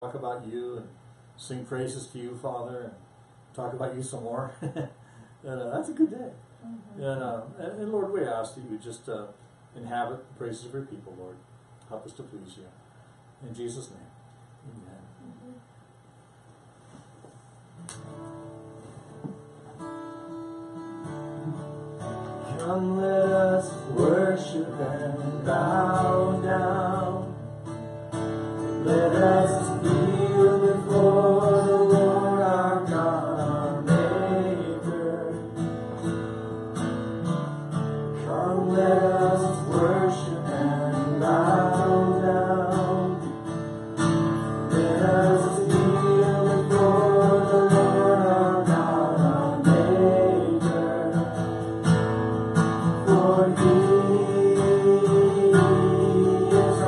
talk about you and sing praises to you, Father, and talk about you some more. And that's a good day. Mm-hmm. And Lord, we ask that you just inhabit the praises of your people, Lord. Help us to please you. In Jesus' name, amen. Come, let us worship and bow down. Let us kneel before the Lord our God, our Maker. Come, let us worship and bow down. Let us kneel before the Lord our God, our Maker. For He is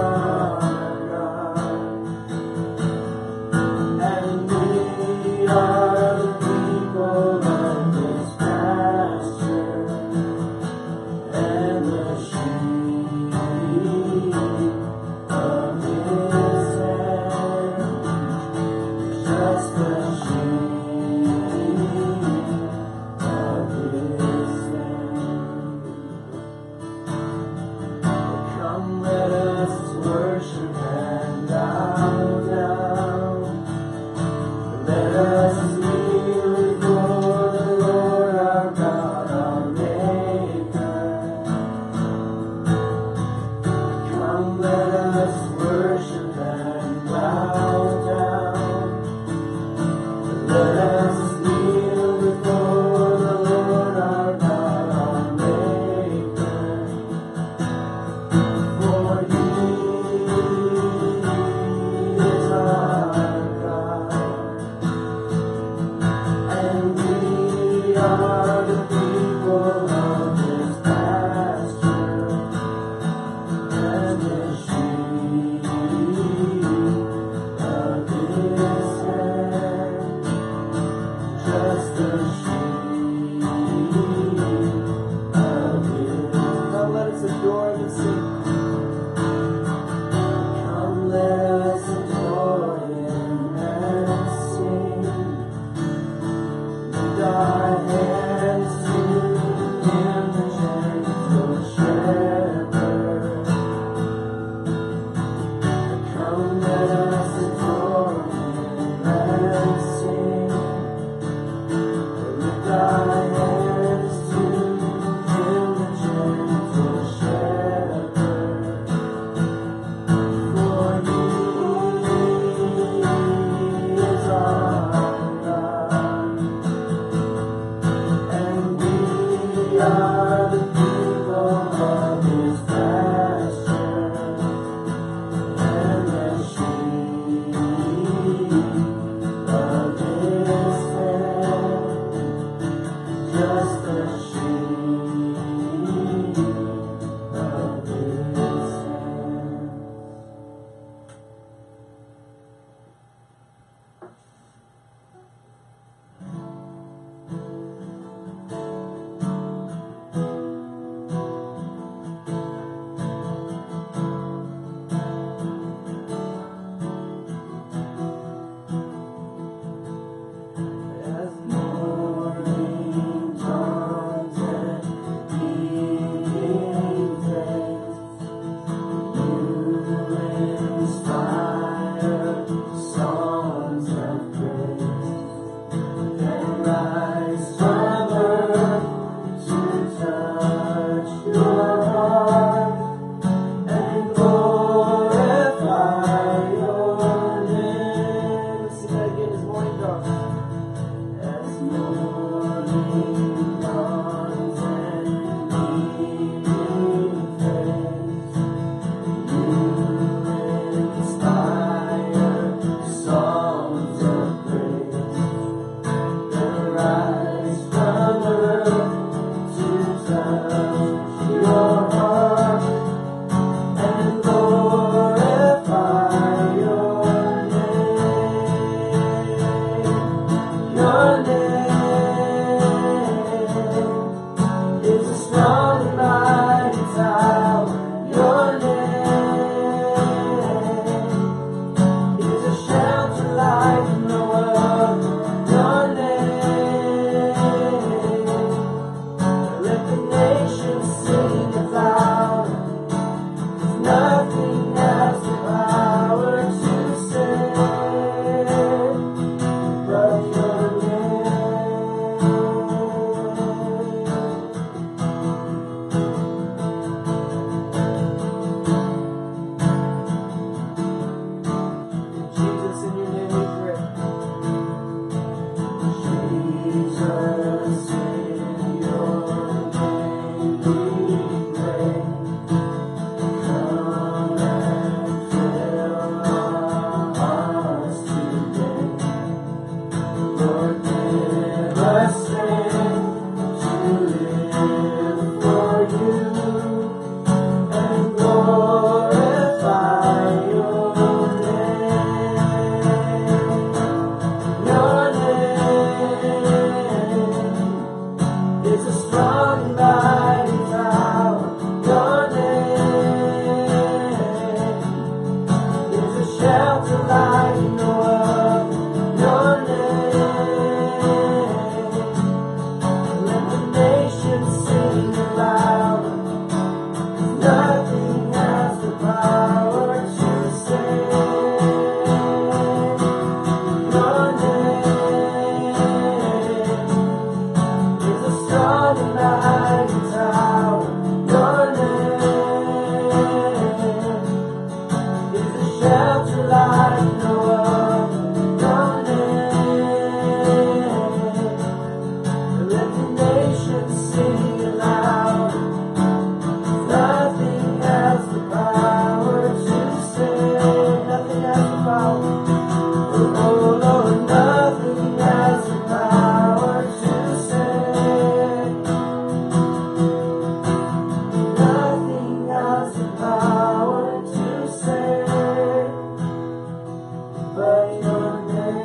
but your name.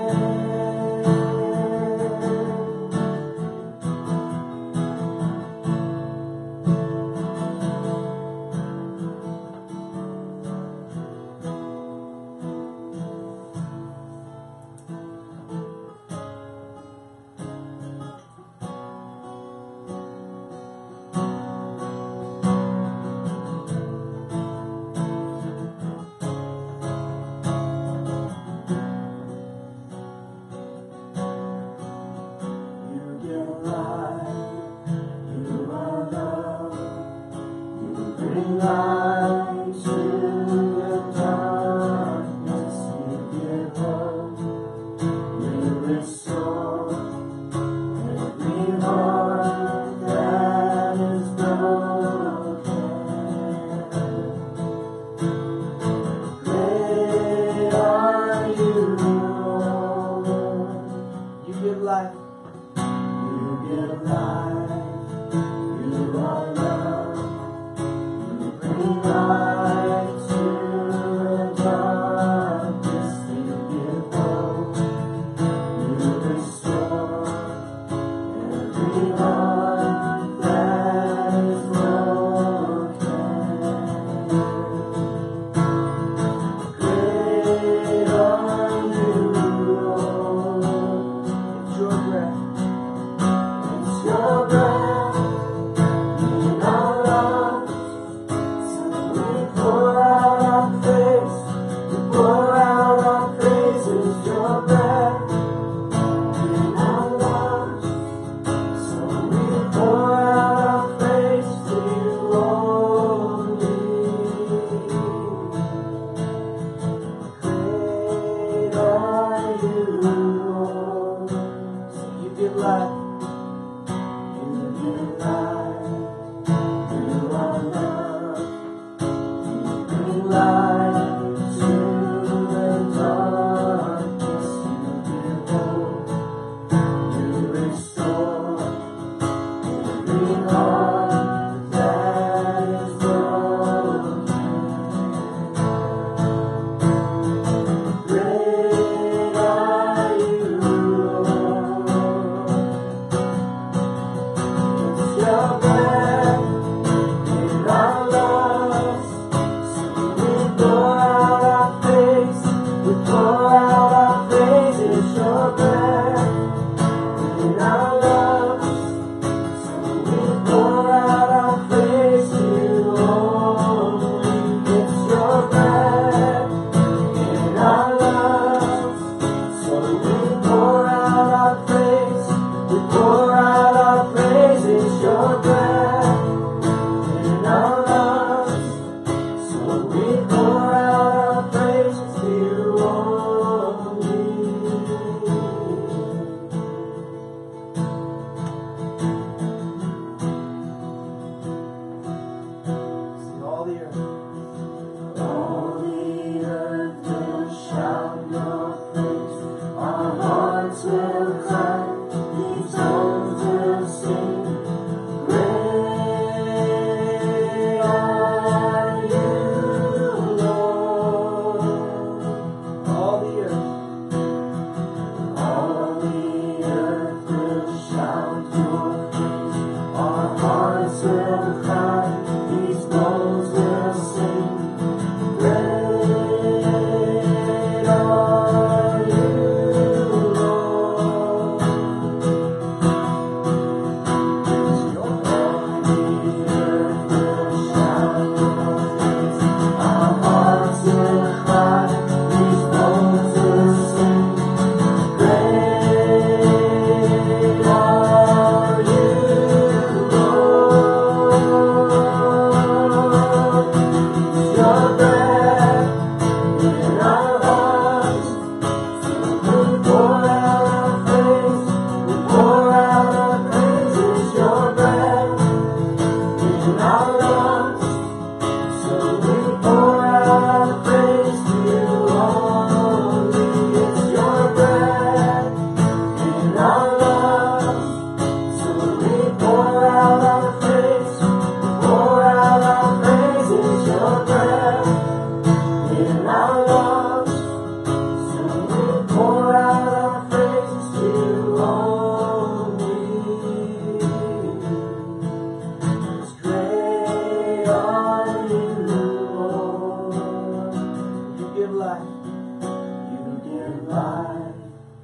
light.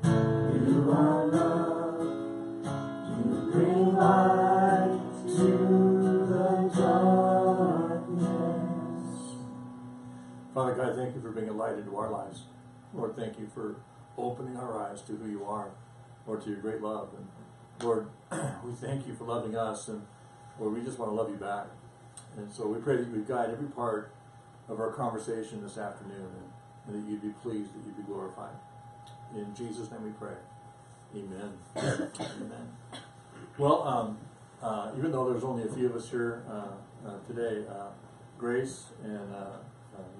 You are love. You bring light to the darkness. Father God, thank you for bringing light into our lives. Lord, thank you for opening our eyes to who you are, Lord, to your great love. And Lord, we thank you for loving us, and Lord, we just want to love you back. And so we pray that you would guide every part of our conversation this afternoon, and that you'd be pleased, that you'd be glorified. In Jesus' name we pray. Amen. Amen. Well, even though there's only a few of us here today, Grace and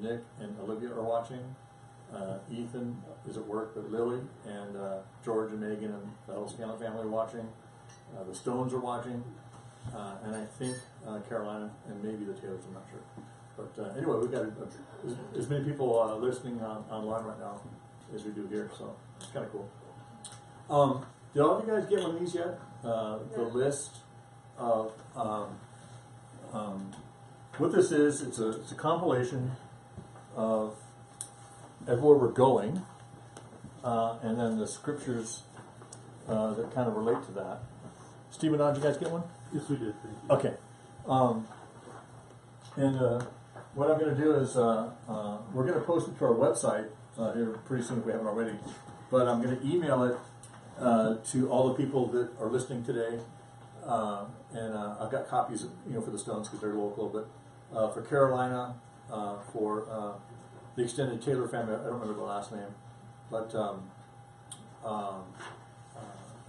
Nick and Olivia are watching. Ethan is at work, but Lily and George and Megan and the whole Scanlan family are watching. The Stones are watching. And I think Carolina and maybe the Taylors, I'm not sure. But anyway, we've got as many people listening online right now as we do here, so it's kind of cool. Did all of you guys get one of these yet? The list of what this is, it's a compilation of everywhere we're going, and then the scriptures that kind of relate to that. Stephen, did you guys get one? Yes, we did. Thank you. Okay. And what I'm going to do is we're going to post it to our website here pretty soon if we haven't already. But I'm going to email it to all the people that are listening today. And I've got copies, for the Stones because they're local. But for Carolina, for the extended Taylor family, I don't remember the last name, but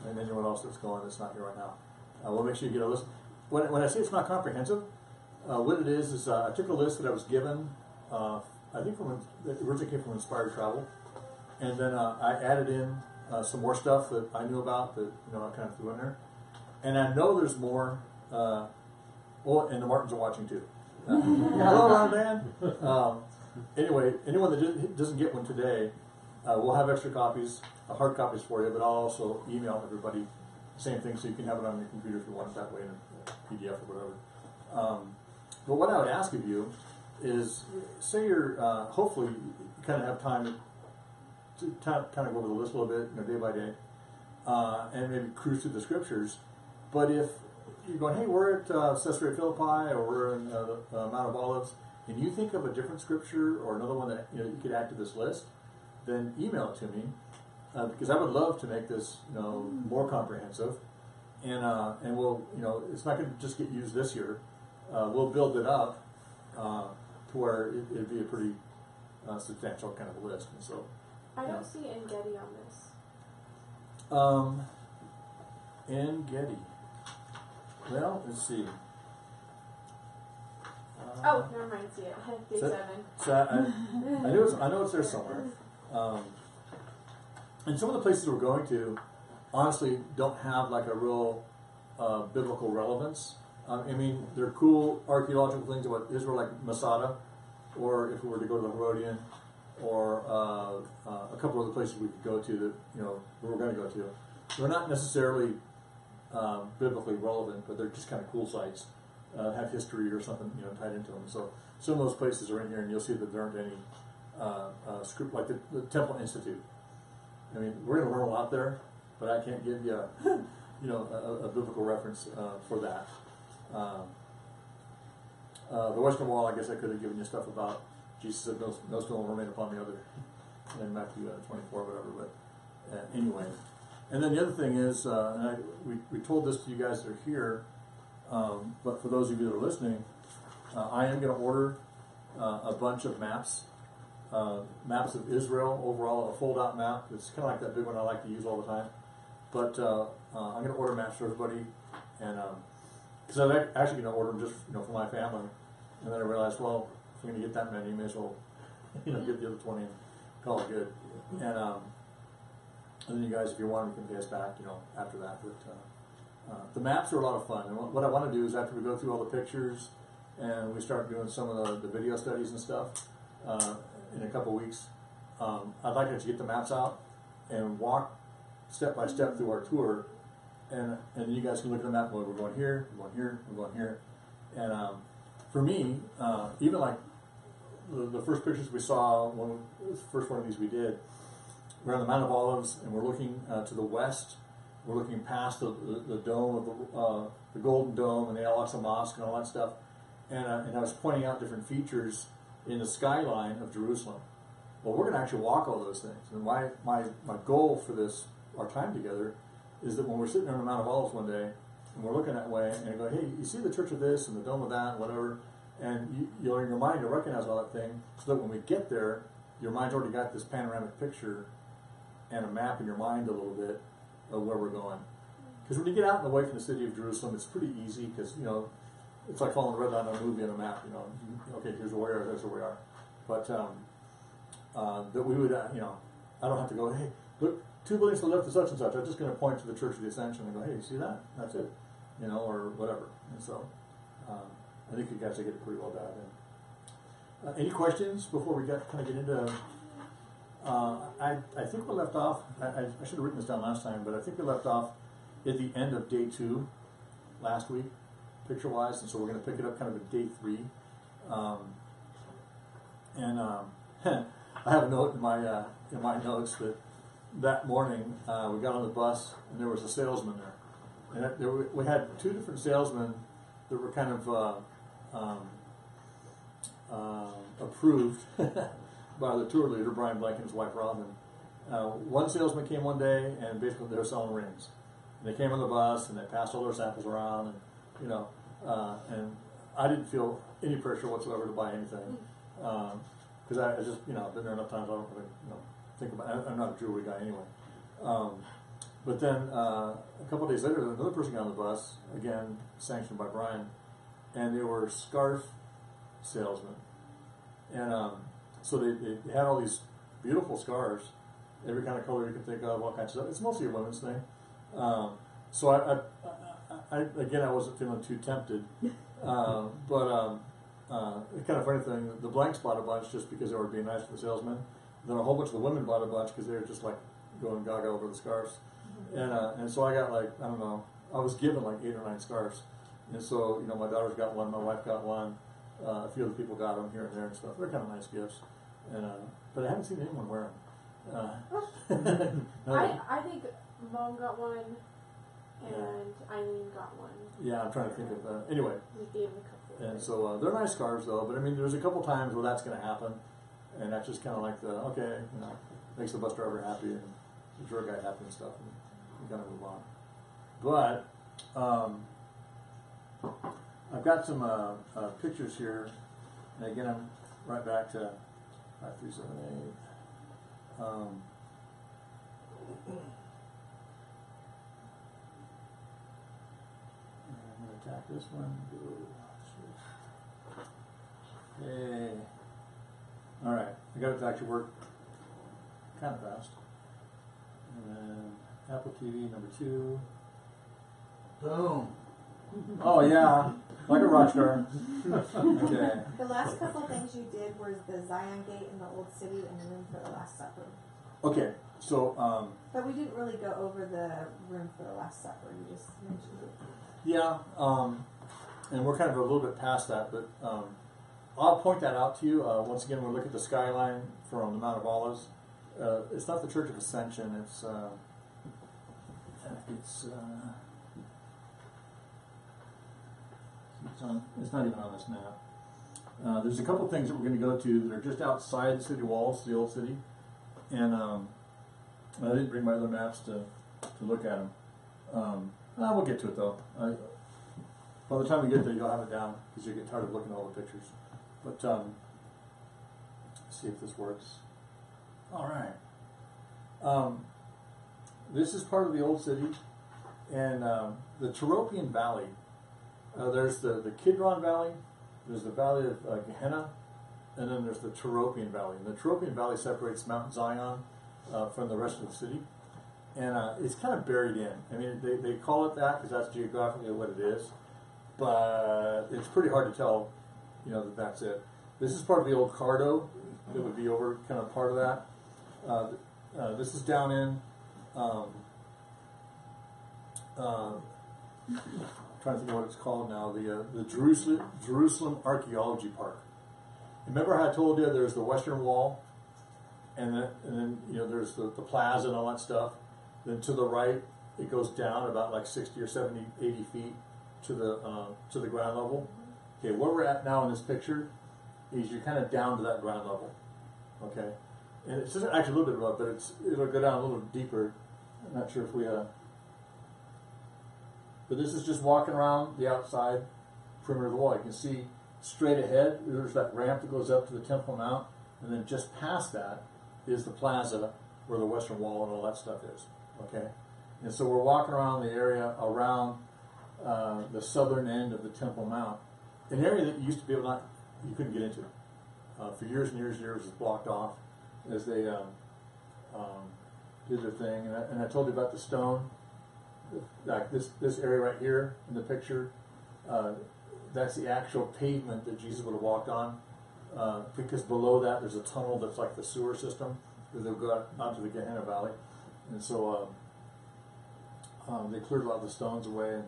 and anyone else that's going that's not here right now. We'll make sure you get a list. When I say it's not comprehensive, what it is I took a list that I was given, I think that originally came from Inspired Travel, and then I added in some more stuff that I knew about that I kind of threw in there, and I know there's more. And the Martins are watching too. Hello, Ron Dan. Anyway, anyone that doesn't get one today, we'll have extra copies, hard copies for you, but I'll also email everybody. Same thing, so you can have it on your computer if you want it that way in a PDF or whatever. But what I would ask of you is, say you're, hopefully, you kind of have time to kind of go over the list a little bit, day by day, and maybe cruise through the scriptures. But if you're going, hey, we're at Caesarea Philippi, or we're in the Mount of Olives, and you think of a different scripture or another one that you could add to this list, then email it to me. Because I would love to make this, more comprehensive, and we'll, it's not going to just get used this year. We'll build it up to where it'd be a pretty substantial kind of a list. And so, I don't see En-Gedi on this. En-Gedi. Well, let's see. Oh, never mind. See it. Day 7. So I know it's there somewhere. And some of the places we're going to, honestly, don't have like a real biblical relevance. I mean, they're cool archaeological things about Israel, like Masada, or if we were to go to the Herodian, or a couple other places we could go to that, we're going to go to. They're not necessarily biblically relevant, but they're just kind of cool sites, have history or something, tied into them. So some of those places are in here, and you'll see that there aren't any script, like the Temple Institute. I mean, we're going to learn a lot there, but I can't give you, a biblical reference for that. The Western Wall, I guess I could have given you stuff about Jesus said, "No stone will remain upon the other," in Matthew 24, or whatever. But anyway, and then the other thing is, and we told this to you guys that are here, but for those of you that are listening, I am going to order a bunch of maps. Maps of Israel overall, a fold-out map. It's kind of like that big one I like to use all the time. But I'm going to order maps for everybody, and because I'm actually going to order them just for my family. And then I realized, well, if we're going to get that many, you may as well get the other 20 and call it good. And then you guys, if you want, you can pay us back, after that. But the maps are a lot of fun. And what I want to do is after we go through all the pictures and we start doing some of the video studies and stuff. In a couple weeks, I'd like to get the maps out and walk step by step through our tour, and you guys can look at the map. Well, we're going here, we're going here, we're going here, and for me, even like the first pictures we saw, the first one of these we did, we're on the Mount of Olives, and we're looking to the west. We're looking past the dome of the Golden Dome and the Al-Aqsa Mosque and all that stuff. And I was pointing out different features in the skyline of Jerusalem. Well, we're going to actually walk all those things. And my goal for this, our time together, is that when we're sitting on the Mount of Olives one day, and we're looking that way, and I go, hey, you see the church of this and the dome of that and whatever, and you'll in your mind to recognize all that thing, so that when we get there, your mind's already got this panoramic picture and a map in your mind a little bit of where we're going. Because when you get out and away from the city of Jerusalem, it's pretty easy, because, you know, it's like following the red line on a movie on a map, you know. Okay, here's where we are, here's where we are. But that we would, you know, I don't have to go, hey, look, 2 buildings to the left of such and such. I'm just going to point to the Church of the Ascension and go, hey, you see that? That's it. You know, or whatever. And so, I think you guys will get it pretty well done. Any questions before we kind of get into, I think we left off, I should have written this down last time, but I think we left off at the end of day 2 last week, picture-wise, and so we're going to pick it up kind of at day 3. I have a note in my notes that morning we got on the bus and there was a salesman there, and we had 2 different salesmen that were kind of approved by the tour leader, Brian Blank, and his wife Robin. One salesman came one day and basically they were selling rings. And they came on the bus and they passed all their samples around, and you know, and I didn't feel any pressure whatsoever to buy anything. Because I just, you know, I've been there enough times, I don't really, you know, think about it. I'm not a jewelry guy anyway. But then a couple of days later, another person got on the bus, again, sanctioned by Brian, and they were scarf salesmen. And so they had all these beautiful scarves, every kind of color you can think of, all kinds of stuff. It's mostly a women's thing. So I wasn't feeling too tempted. But the kind of funny thing, the Blanks bought a bunch just because they were being nice to the salesman. Then a whole bunch of the women bought a bunch because they were just like going gaga over the scarves. And so I got like, I don't know, I was given like 8 or 9 scarves. And so, you know, my daughter's got one, my wife got one, a few other people got them here and there and stuff. They're kind of nice gifts. And but I haven't seen anyone wear them. I think Mom got one, and Eileen got one. Yeah, I'm trying to think of anyway. We gave them a couple. And so they're nice scarves though, but I mean, there's a couple times where that's going to happen, and that's just kind of like okay, you know, makes the bus driver happy and the tour guide happy and stuff, and we kind of move on. But I've got some pictures here, and again, I'm right back to 5378. I'm going to attack this one. Okay. All right. I got it to actually work kind of fast. And then Apple TV number 2. Boom. Oh yeah, like a rock star. Okay. The last couple of things you did was the Zion Gate in the Old City and the room for the Last Supper. Okay. So. But we didn't really go over the room for the Last Supper. You just mentioned it. Yeah. And we're kind of a little bit past that, but I'll point that out to you. Once again, we'll look at the skyline from the Mount of Olives. It's not the Church of Ascension. It's not even on this map. There's a couple things that we're going to go to that are just outside the city walls, the old city, and I didn't bring my other maps to look at them. We'll get to it though. By the time we get there, you'll have it down because you get tired of looking at all the pictures. But let's see if this works. All right. This is part of the old city, and the Tyropian Valley. There's the Kidron Valley, there's the Valley of Gehenna, and then there's the Tyropian Valley. And the Tyropian Valley separates Mount Zion from the rest of the city, and it's kind of buried in. I mean, they call it that because that's geographically what it is, but it's pretty hard to tell, you know, that that's it. This is part of the old Cardo that would be over kind of part of that. This is down in trying to think of what it's called now, the Jerusalem Archaeology Park. Remember how I told you there's the Western Wall, and then there's the plaza and all that stuff. Then to the right, it goes down about like 60 or 70, 80 feet to the ground level. Okay, where we're at now in this picture is you're kind of down to that ground level. Okay, and it's just actually a little bit above, but it'll go down a little deeper. I'm not sure if we but this is just walking around the outside perimeter of the wall. You can see straight ahead, there's that ramp that goes up to the Temple Mount, and then just past that is the plaza where the Western Wall and all that stuff is. Okay, and so we're walking around the area around the southern end of the Temple Mount, an area that you used to be able you couldn't get into. For years and years and years, it was blocked off as they did their thing. And I told you about the stone, like this area right here in the picture. That's the actual pavement that Jesus would have walked on, because below that there's a tunnel that's like the sewer system where they'll go out to the Gehenna Valley. And so they cleared a lot of the stones away and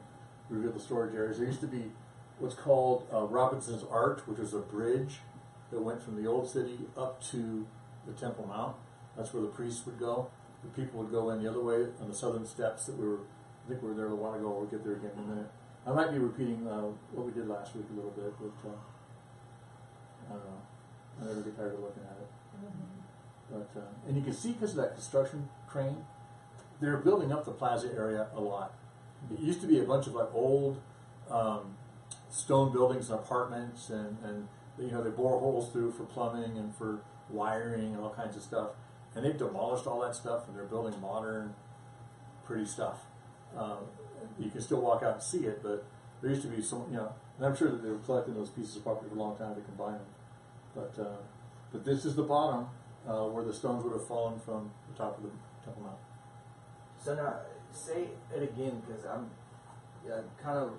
revealed the storage areas. There used to be what's called Robinson's Arch, which was a bridge that went from the old city up to the Temple Mount. That's where the priests would go. The people would go in the other way on the southern steps that I think we were there a while ago. We'll get there again in a minute. I might be repeating what we did last week a little bit, but I don't know. I never get tired of looking at it. But and you can see because of that construction crane, they're building up the plaza area a lot. It used to be a bunch of like old stone buildings and apartments, and they bore holes through for plumbing and for wiring and all kinds of stuff. And they've demolished all that stuff, and they're building modern, pretty stuff. You can still walk out and see it, but there used to be some, and I'm sure that they were collecting those pieces of property for a long time to combine them. But this is the bottom where the stones would have fallen from the top of the Temple Mount. So now, say it again, because I'm kind of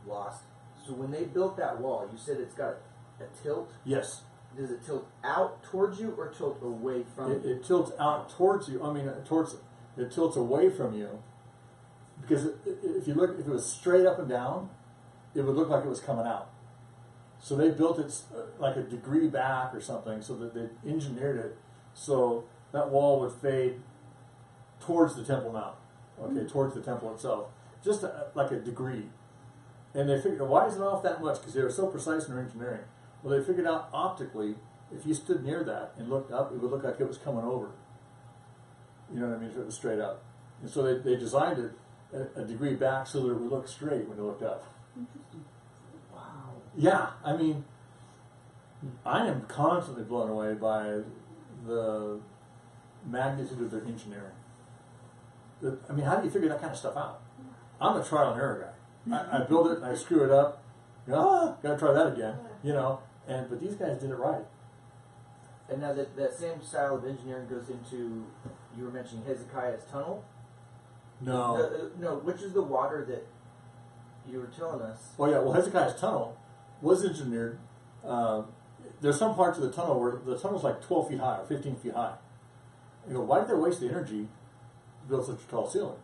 lost. So when they built that wall, you said it's got a tilt? Yes. Does it tilt out towards you or tilt away from you? It tilts out towards you. I mean, it tilts away from you. Because if it was straight up and down, it would look like it was coming out. So they built it like a degree back or something, so that they engineered it so that wall would fade towards the Temple Mount, towards the temple itself, just like a degree. And they figured, why is it off that much? Because they were so precise in their engineering. Well, they figured out optically, if you stood near that and looked up, it would look like it was coming over. You know what I mean? If it was straight up. And so they designed it a degree back so that it would look straight when you looked up. Interesting. Wow. Yeah, I mean, I am constantly blown away by the magnitude of their engineering. I mean, how do you figure that kind of stuff out? I'm a trial and error guy. I build it and I screw it up. Gotta try that again. But these guys did it right. And now that same style of engineering goes into, you were mentioning Hezekiah's tunnel? No. No, which is the water that you were telling us? Oh yeah, well Hezekiah's tunnel was engineered. There's some parts of the tunnel where the tunnel's like 12 feet high or 15 feet high. Why did they waste the energy to build such a tall ceiling?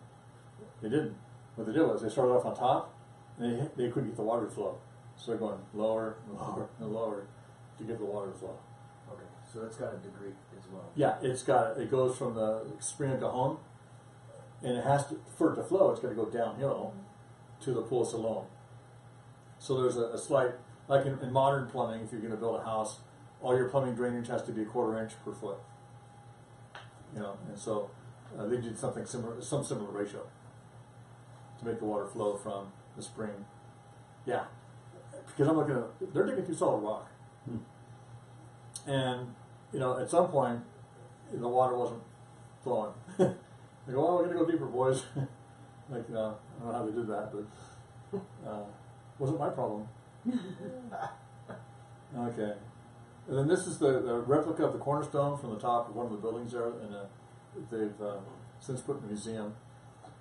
They didn't. What they did was they started off on top, and they couldn't get the water to flow. So they're going lower and lower and lower to get the water to flow. Okay, so it's got a degree as well. Yeah, it goes from the spring of Cajon, and for it to flow, it's got to go downhill to the Pool of Siloam. So there's a slight, like in modern plumbing, if you're going to build a house, all your plumbing drainage has to be 1/4 inch per foot. And so they did something similar, some similar ratio to make the water flow from the spring. Yeah, because I'm looking at, they're digging through solid rock. And, at some point, the water wasn't flowing. They go, well, we're going to go deeper, boys. I don't know how they did that, but wasn't my problem. Okay. And then this is the replica of the cornerstone from the top of one of the buildings there, and they've since put in the museum.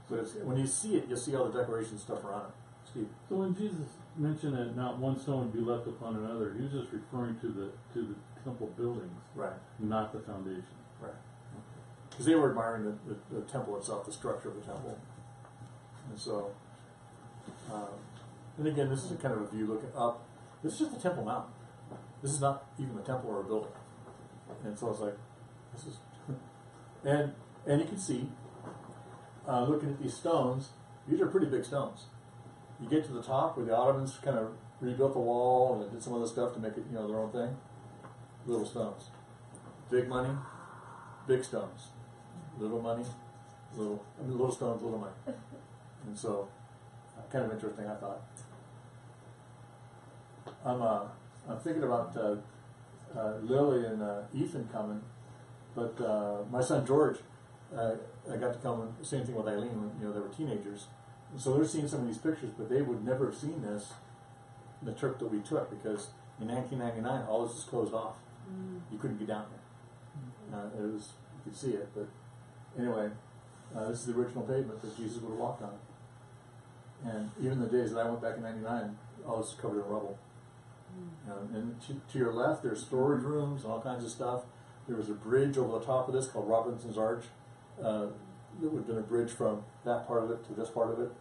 But when you see it, you'll see all the decoration stuff around it. Steve. So when Jesus mentioned that not one stone would be left upon another, he was just referring to the temple buildings, Right. not the foundation. Right. Because they were admiring the temple itself, the structure of the temple. And so, and again, this is a kind of a view looking up. This is just the Temple Mount. This is not even the temple or a building. And so it's like, This is, and you can see, looking at these stones, these are pretty big stones. You get to the top where the Ottomans kind of rebuilt the wall and did some other stuff to make it, their own thing. Little stones. Big money, big stones. Little money, little stones, little money. And so, kind of interesting, I thought. I'm thinking about Lily and Ethan coming, but my son George, I got to come. Same thing with Eileen when they were teenagers. And so they're seeing some of these pictures, but they would never have seen this, the trip that we took, because in 1999 all this was closed off. You couldn't get down here. It was, you could see it, but anyway, this is the original pavement that Jesus would have walked on. And even the days that I went back in '99, all this is covered in rubble. And to your left, there's storage rooms and all kinds of stuff. There was a bridge over the top of this called Robinson's Arch. That would have been a bridge from that part of it to this part of it,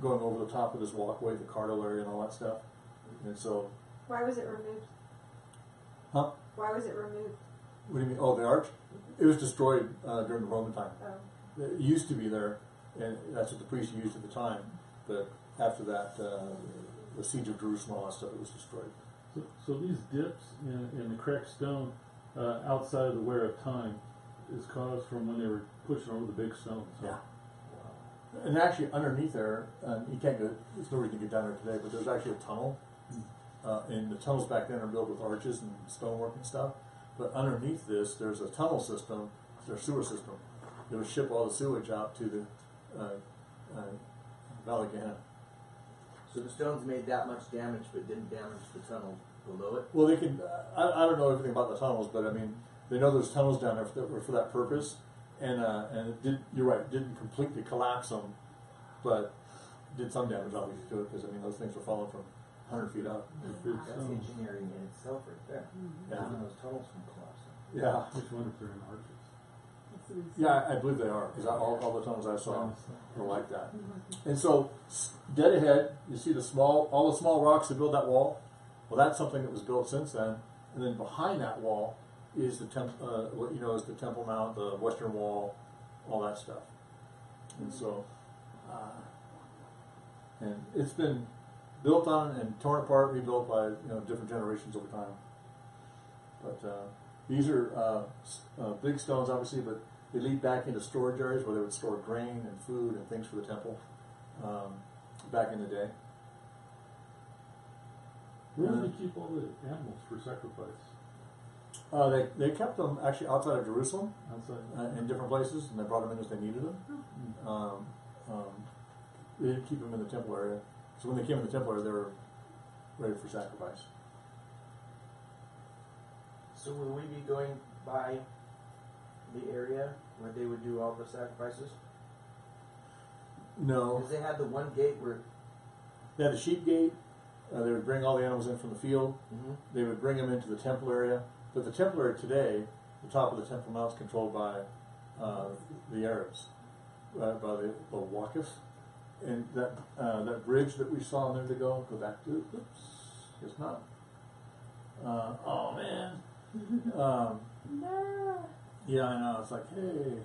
going over the top of this walkway, the cardo area and all that stuff. And so... Why was it removed? Huh? Why was it removed? What do you mean? Oh, the arch? It was destroyed during the Roman time. Oh. It used to be there, and that's what the priests used at the time. But after that, the siege of Jerusalem, all that stuff, it was destroyed. So these dips in the cracked stone outside of the wear of time is caused from when they were pushing over the big stones. Yeah. And actually, underneath there, you can't go. There's no reason to get down there today, but there's actually a tunnel. And the tunnels back then are built with arches and stonework and stuff. But underneath this, there's a tunnel system, their sewer system. They would ship all the sewage out to the Valley Gehenna. So the stones made that much damage, but didn't damage the tunnel below it? Well, they can. I don't know everything about the tunnels, but I mean, they know there's tunnels down there that were for that purpose. And it did. You're right. It didn't completely collapse them, but did some damage obviously to it, because I mean those things were falling from 100 feet up. That's engineering in itself right there. Yeah. Keeping those tunnels from collapsing. Yeah. I just wonder if they're in arches. Yeah, I believe they are, because all the tunnels I saw were like that. And so, dead ahead, you see all the small rocks that build that wall. Well, that's something that was built since then. And then behind that wall is the what is the Temple Mount, the Western Wall, all that stuff. And so, and it's been built on and torn apart, rebuilt by different generations over time. But these are big stones, obviously, but they lead back into storage areas where they would store grain and food and things for the temple back in the day. Where did they keep all the animals for sacrifice? They kept them actually outside of Jerusalem, Outside? in different places, and they brought them in as they needed them. They didn't keep them in the temple area. So when they came in the temple area, they were ready for sacrifice. So will we be going by the area where they would do all the sacrifices? No. Because they had the one gate where... They had the sheep gate. They would bring all the animals in from the field. They would bring them into the temple area. But the temple area today, the top of the Temple Mount is controlled by the Arabs, by the Waqf. And that bridge that we saw a minute ago, go back to, oops, it's not. Oh man. Yeah, I know. It's like, hey,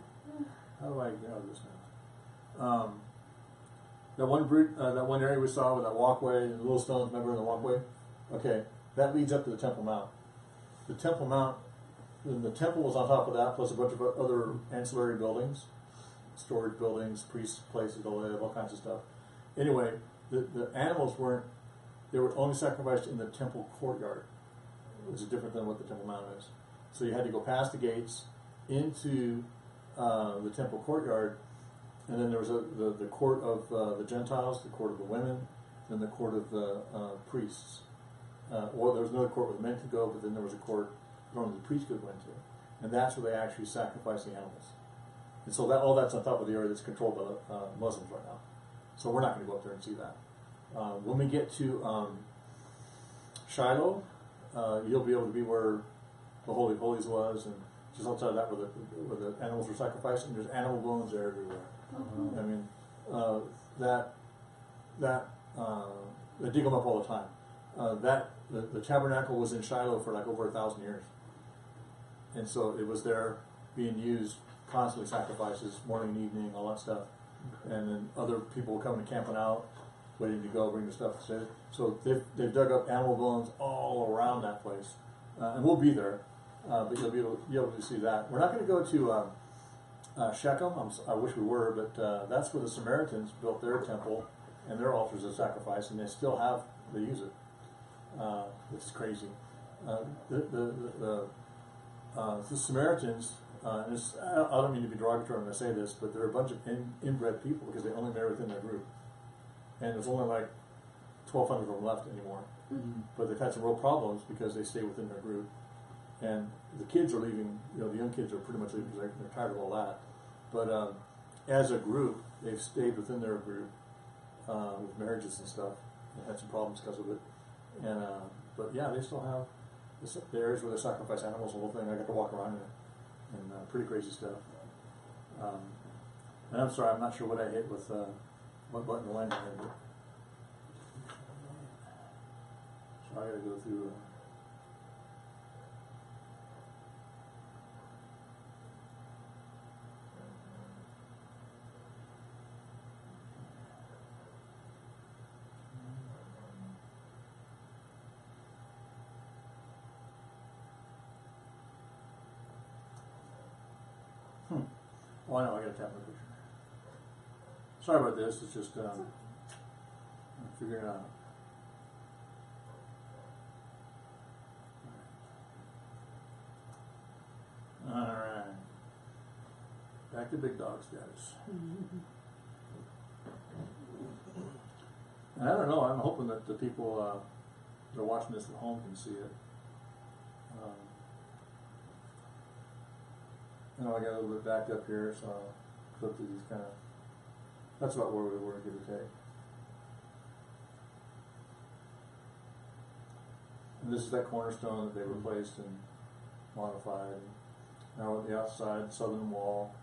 how do I get out of this now? That one bridge, that one area we saw with that walkway and the little stones, remember in the walkway? Okay, that leads up to the Temple Mount. The Temple Mount, and the temple was on top of that, plus a bunch of other ancillary buildings, storage buildings, priest places to live, all kinds of stuff. Anyway, the animals they were only sacrificed in the temple courtyard, which is different than what the Temple Mount is. So you had to go past the gates into the temple courtyard, and then there was the court of the Gentiles, the court of the women, then the court of the priests. Or there was another court where the men could go, but then there was a court where only the priests could go into. And that's where they actually sacrificed the animals. And so all that's on top of the area that's controlled by the Muslims right now. So we're not going to go up there and see that. When we get to Shiloh, you'll be able to be where the Holy of Holies was, and just outside of that where the animals were sacrificed, and there's animal bones there everywhere. I mean, they dig them up all the time. The tabernacle was in Shiloh for like over 1,000 years. And so it was there being used constantly, sacrifices, morning and evening, all that stuff. And then other people coming to camping out, waiting to go bring the stuff to say. So they've dug up animal bones all around that place. And we'll be there, but you'll be able to see that. We're not going to go to Shechem. I wish we were, but that's where the Samaritans built their temple and their altars of sacrifice, and they use it. It's crazy. The Samaritans, and I don't mean to be derogatory when I say this, but they're a bunch of inbred people because they only marry within their group. And there's only like 1,200 of them left anymore. Mm-hmm. But they've had some real problems because they stay within their group. And the kids are leaving, the young kids are pretty much leaving because they're tired of all that. But as a group, they've stayed within their group with marriages and stuff. They had some problems because of it. And but yeah, they still have the areas where they sacrifice animals, the whole thing. I got to walk around and pretty crazy stuff. And I'm sorry, I'm not sure what I hit with what button to land on there. So I got to go through. Oh, I know, I gotta tap my picture. Sorry about this, it's just, I'm figuring it out. Alright. Back to big dog status. And I don't know, I'm hoping that the people that are watching this at home can see it. I got a little bit backed up here, so I'll flip to these kind of, that's about where we were, give or take. And this is that cornerstone that they replaced and modified. Now at the outside, southern wall.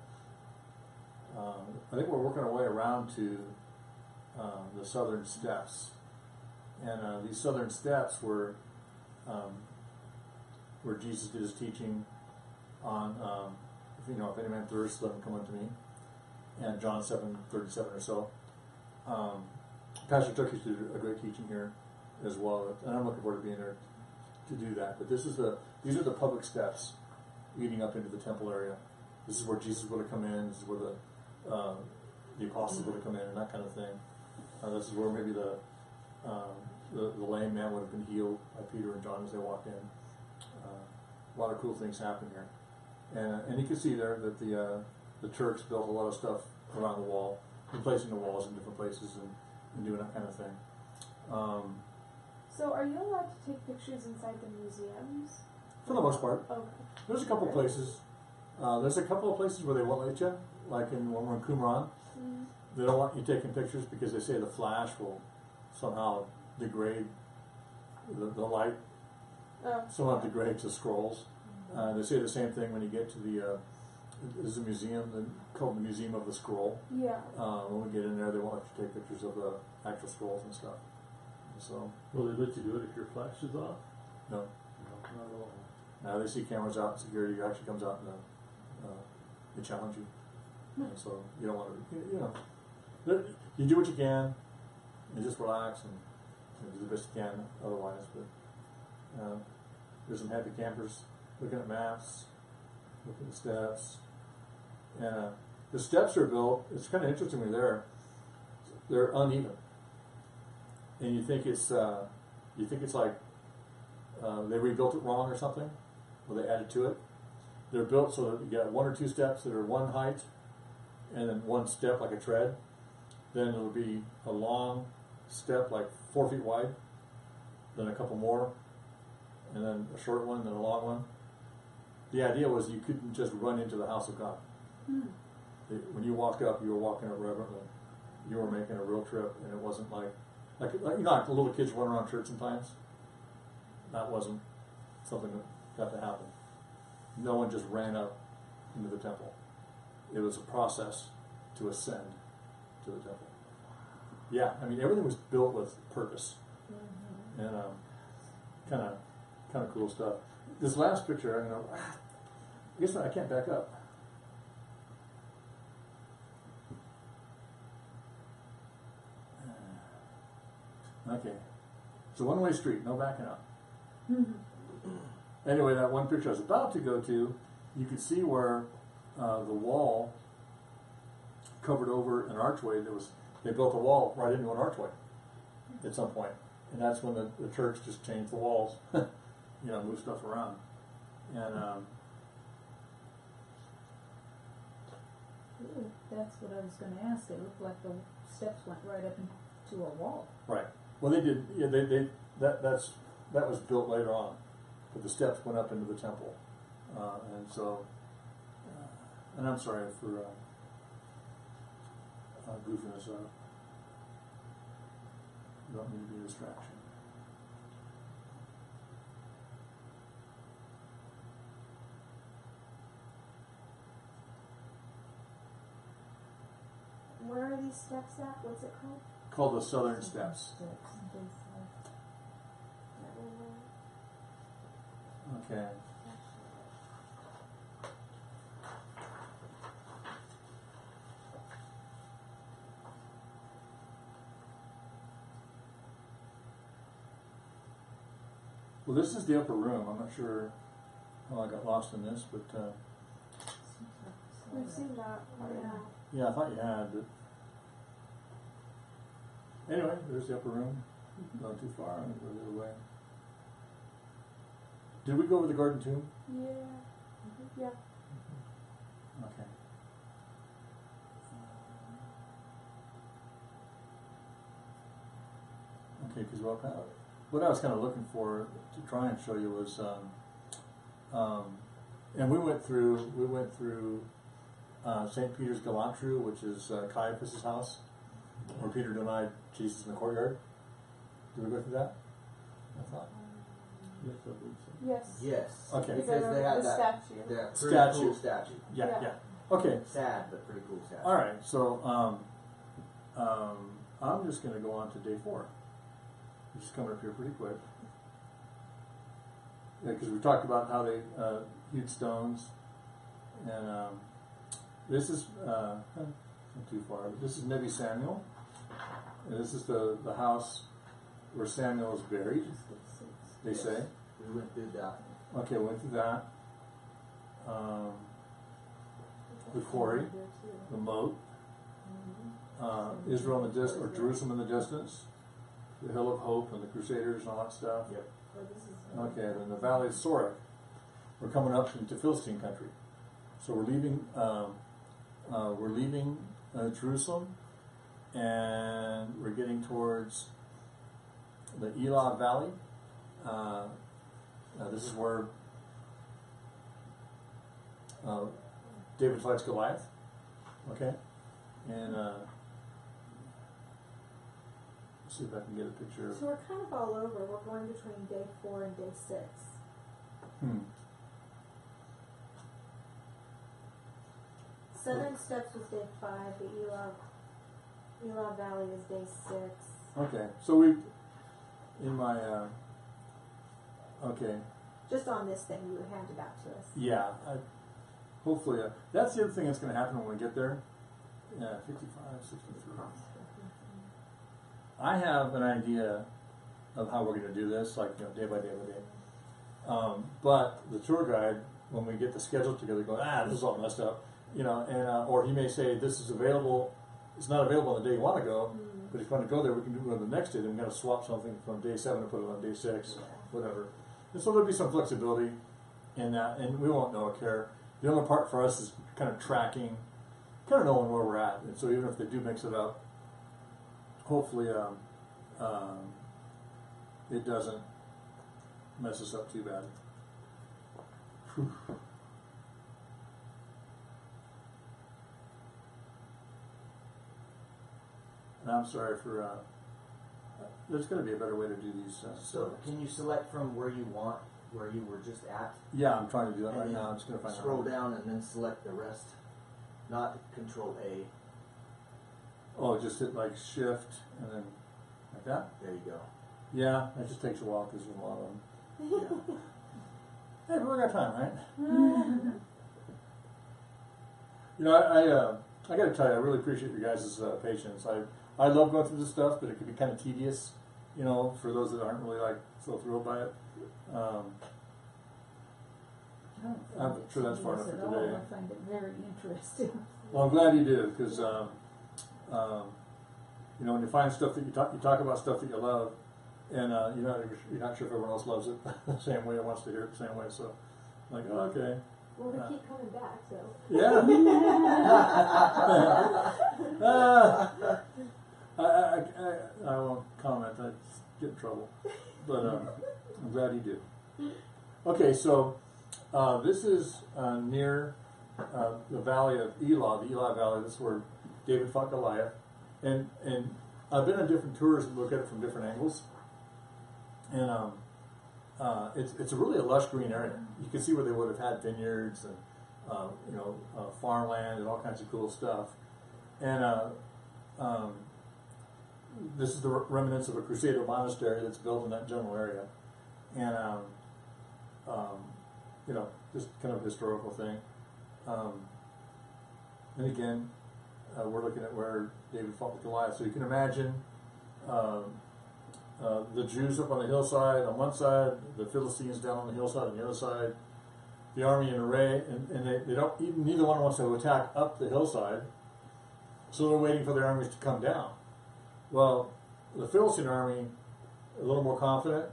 I think we're working our way around to the southern steps. And these southern steps were where Jesus did his teaching on if any man thirsts, let him come unto me. And John 7:37 or so. Pastor Turkey's did a great teaching here as well, and I'm looking forward to being there to do that. But these are the public steps leading up into the temple area. This is where Jesus would have come in. This is where the apostles would have come in, and that kind of thing. This is where maybe the lame man would have been healed by Peter and John as they walked in. A lot of cool things happen here. And you can see there that the Turks built a lot of stuff around the wall, replacing the walls in different places and doing that kind of thing. So are you allowed to take pictures inside the museums? For the most part. Okay. There's a couple places. There's a couple of places where they won't let you, like when we're in Qumran. Mm-hmm. They don't want you taking pictures because they say the flash will somehow degrade the light. Somehow degrades the scrolls. They say the same thing when you get to there's a museum called the Museum of the Scroll. Yeah. When we get in there, they won't let you take pictures of the actual scrolls and stuff. So. Will they let you do it if your flash is off? No. No, not at all. Now they see cameras out, security actually comes out and they challenge you. And so you don't want to, you do what you can, and just relax and do the best you can otherwise. But there's some happy campers looking at maps, looking at the steps. And the steps are built, it's kind of interesting when you're there, they're uneven. And you think it's like they rebuilt it wrong or something, or they added to it. They're built so that you got one or two steps that are one height, and then one step like a tread. Then it'll be a long step like 4 feet wide, then a couple more, and then a short one, then a long one. The idea was you couldn't just run into the house of God. When you walked up, you were walking up reverently. You were making a real trip, and it wasn't like like the little kids run around church sometimes. That wasn't something that got to happen. No one just ran up into the temple. It was a process to ascend to the temple. Yeah, I mean everything was built with purpose, and kind of cool stuff. This last picture, I guess I can't back up. Okay. It's a one-way street, no backing up. Anyway, that one picture I was about to go to, you could see where the wall covered over an archway. They built a wall right into an archway at some point, and that's when the church just changed the walls, moved stuff around, and Ooh, that's what I was gonna ask. It looked like the steps went right up into a wall. right. Well, they did. Yeah, that was built later on, but the steps went up into the temple, and so. And I'm sorry for goofing this up. Don't mean to be a distraction. Where are these steps at? What's it called? Called the Southern Steps. Okay. Well, this is the upper room. I'm not sure how I got lost in this, but We've seen that. Yeah. yeah, I thought you had. But anyway, there's the upper room. Not too far. I'm going to go the other way. Did we go over the garden tomb? Yeah. Yeah. Okay. Okay, because what I was kind of looking for to try and show you was, and we went through St. Peter's Galantru, which is Caiaphas' house, where Peter denied Jesus in the courtyard. Did we go through that? I thought. Yes, I believe so. Yes. Yes. Okay. Because Because they had the that. statue. That pretty Statue. cool statue. Yeah, Yeah. yeah. Okay. Sad, but pretty cool statue. All right. So I'm just going to go on to day 4. Which is coming up here pretty quick. Yeah, because we talked about how they hewed stones, and this is not too far. But this is maybe Samuel, and this is the house where Samuel is buried. They Yes. say. We went through that. Okay, went through that. The quarry, the moat, Israel in the distance, or Jerusalem in the distance, the Hill of Hope, and the Crusaders and all that stuff. Yep. Okay, then the Valley of Sorek. We're coming up into Philistine country, so we're leaving. Jerusalem, and we're getting towards the Elah Valley. This is where David fights Goliath. Okay, and let's see if I can get a picture. So we're kind of all over. We're going between day 4 and day 6. Southern Steps was day 5. The Elah Valley is day 6. Okay, so we, in my, okay, Just on this thing you handed out to us. yeah, hopefully, that's the other thing that's going to happen when we get there. Yeah, 55, 63. I have an idea of how we're going to do this, like, day by day by day. But the tour guide, when we get the schedule together, going, this is all messed up, and or he may say this is available. It's not available on the day you want to go, but if you want to go there, we can do it on the next day. Then we got to swap something from day 7 and put it on day 6, whatever. And so there'll be some flexibility in that, and we won't know or care. The only part for us is kind of tracking, kind of knowing where we're at. And so even if they do mix it up, hopefully it doesn't mess us up too bad. Whew. And I'm sorry for. There's going to be a better way to do these. So can you select from where you want, where you were just at? Yeah, I'm trying to do that And right then now. I'm just going to find scroll out. down and then select the rest. Not Control A. Oh, just hit like Shift and then like that. There you go. Yeah, that just takes a while because there's a lot of them. Yeah. Hey, but we got time, right? I got to tell you, I really appreciate your guys' patience. I love going through this stuff, but it can be kind of tedious, you know, for those that aren't really like so thrilled by it. I don't I'm find it sure that's far enough tedious for at all. today. I find it very interesting. Well, I'm glad you do, because you know, when you find stuff that you talk about stuff that you love, and you're not sure if everyone else loves it the same way or wants to hear it the same way. So, like, oh, okay, Well, they keep coming back, so. yeah. I won't comment. I get in trouble, but I'm glad you do. Okay, so this is near the valley of Elah, the Elah Valley. This is where David fought Goliath, and I've been on different tours and look at it from different angles, and it's really a lush green area. You can see where they would have had vineyards and farmland and all kinds of cool stuff, and this is the remnants of a Crusader monastery that's built in that general area, and just kind of a historical thing. And again, we're looking at where David fought with Goliath. So you can imagine the Jews up on the hillside on one side, the Philistines down on the hillside on the other side, the army in array, and they don't even, neither one wants to attack up the hillside, so they're waiting for their armies to come down. Well, the Philistine army, a little more confident,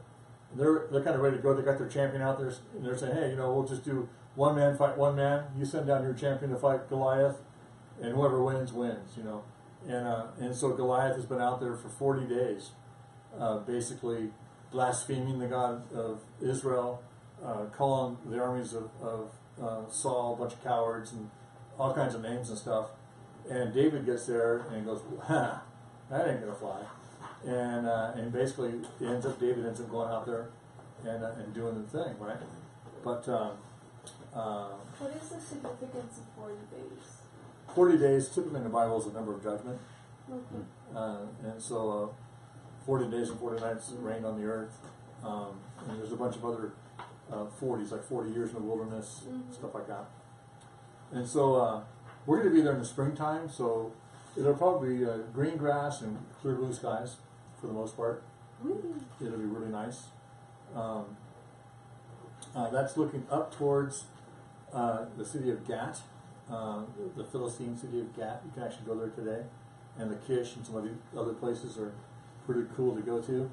they're kind of ready to go. They got their champion out there, and they're saying, hey, we'll just do one man fight one man. You send down your champion to fight Goliath, and whoever wins, wins, And so Goliath has been out there for 40 days, basically blaspheming the God of Israel, calling the armies of Saul a bunch of cowards and all kinds of names and stuff. And David gets there and goes, ha, that ain't gonna fly. And basically David ends up going out there and doing the thing, right? But What is the significance of 40 days? 40 days, typically in the Bible, is a number of judgment. Okay. And so 40 days and 40 nights it rained on the earth. And there's a bunch of other 40s, like 40 years in the wilderness, stuff like that. And so we're going to be there in the springtime, so it'll probably be green grass and clear blue skies for the most part. It'll be really nice. That's looking up towards the city of Gat, the Philistine city of Gat. You can actually go there today. And the Kish and some of the other places are pretty cool to go to.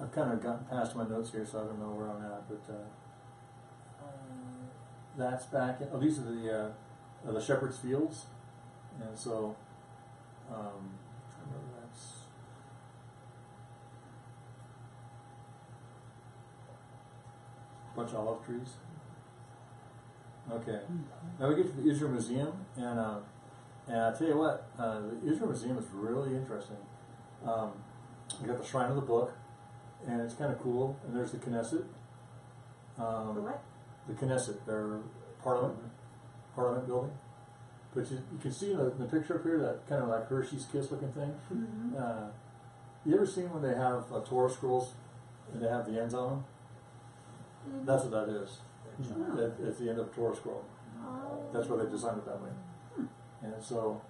I've kind of gotten past my notes here, so I don't know where I'm at, but that's back in, these are the Shepherd's Fields, and so I remember that's a bunch of olive trees. Okay, now we get to the Israel Museum, and I tell you what, the Israel Museum is really interesting. We got the Shrine of the Book, and it's kind of cool. And there's the Knesset. The what? The Knesset, their parliament building. But you can see in the picture up here that kind of like Hershey's Kiss looking thing. You ever seen when they have Torah scrolls and they have the ends on them? That's what that is. It's the end of a Torah scroll. That's why they designed it that way. And so,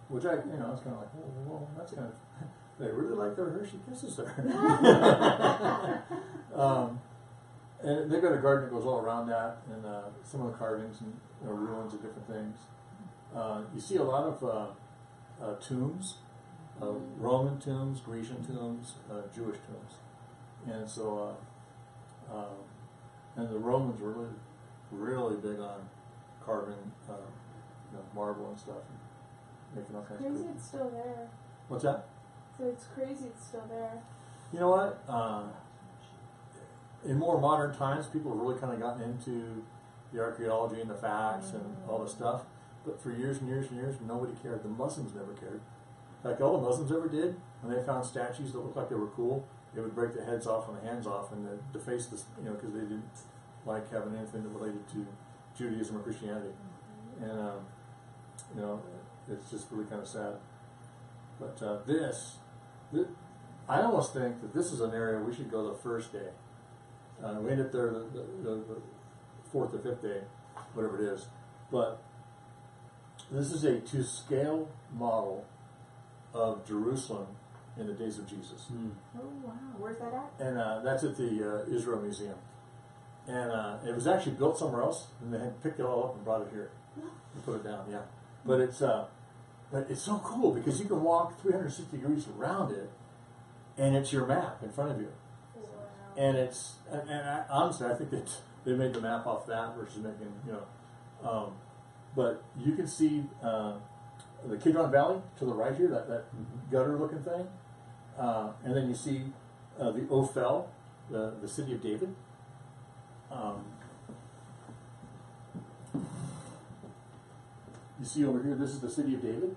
which I was kind of like, whoa, that's kind of, they really like their Hershey Kisses there. And they've got a garden that goes all around that, and some of the carvings and ruins of different things. You see a lot of tombs, Roman tombs, Grecian tombs, Jewish tombs. And so, and the Romans were really big on carving, marble and stuff, and making all kinds of Crazy cool. it's still there. What's that? So it's crazy it's still there. You know what? In more modern times, people have really kind of gotten into the archaeology and the facts and all this stuff. But for years and years and years, nobody cared. The Muslims never cared. Like all the Muslims ever did, when they found statues that looked like they were cool, they would break the heads off and the hands off and deface this, because they didn't like having anything that related to Judaism or Christianity. And, it's just really kind of sad. But I almost think that this is an area we should go the first day. We end up there the fourth or fifth day, whatever it is. But This is a to scale model of Jerusalem in the days of Jesus. Oh wow. Where's that at? And that's at the Israel Museum. And it was actually built somewhere else, and they had picked it all up and brought it here and put it down. Yeah, but it's so cool because you can walk 360 degrees around it, and it's your map in front of you. Wow. And honestly, I think that they made the map off that versus making but you can see the Kidron Valley to the right here, that gutter looking thing, and then you see the Ophel, the city of David. You see over here, this is the city of David,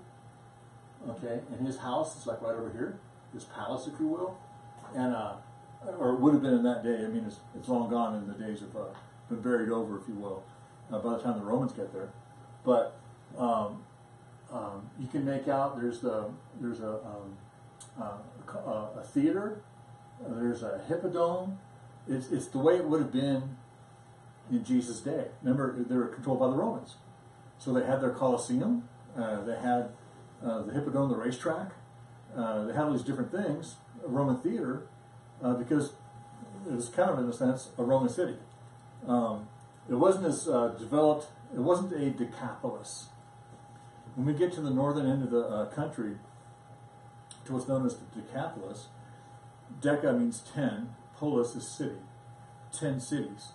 okay, and his house is like right over here, his palace, if you will, and or it would have been in that day. I mean, it's long gone in the days of been buried over, if you will, by the time the Romans get there. But you can make out there's a theater, there's a hippodrome. It's the way it would have been in Jesus' day. Remember, they were controlled by the Romans. So they had their Colosseum, they had the Hippodrome, the racetrack, they had all these different things, a Roman theater, because it was kind of, in a sense, a Roman city. It wasn't as developed, it wasn't a Decapolis. When we get to the northern end of the country, to what's known as the Decapolis, Deca means 10, polis is city, 10 cities.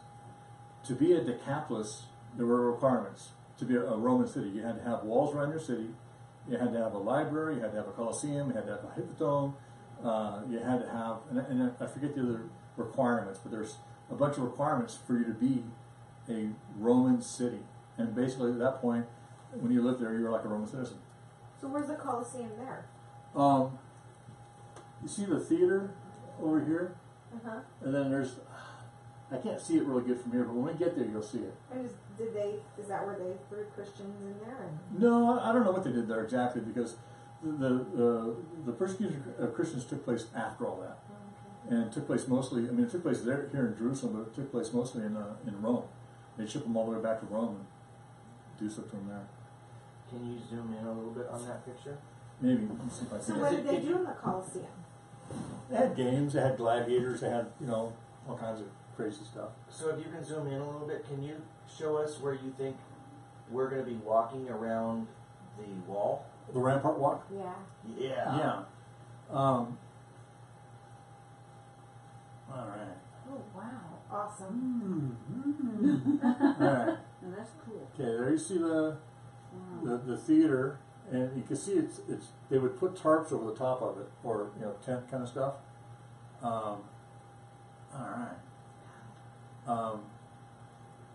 To be a Decapolis, there were requirements. To be a Roman city, you had to have walls around your city, you had to have a library, you had to have a Colosseum, you had to have a Hippodrome, you had to have, and I forget the other requirements, but there's a bunch of requirements for you to be a Roman city. And basically at that point, when you lived there, you were like a Roman citizen. So where's the Colosseum there? You see the theater over here? Uh-huh. And then there's, I can't see it really good from here, but when we get there, you'll see it. And is that where they threw Christians in there? And No, I don't know what they did there exactly, because the persecution of Christians took place after all that, and it took place mostly. I mean, it took place there here in Jerusalem, but it took place mostly in Rome. They ship them all the way back to Rome and do stuff from there. Can you zoom in a little bit on that picture? Maybe. Let's see if I so can. what did they do in the Colosseum? They had games. They had gladiators. They had all kinds of crazy stuff. So if you can zoom in a little bit, can you show us where you think we're going to be walking around the wall? The Rampart Walk. Yeah. Yeah. Yeah. All right. Oh wow! Awesome. All right. Now that's cool. Okay, there you see the Wow. the theater, and you can see it's they would put tarps over the top of it, or tent kind of stuff. All right.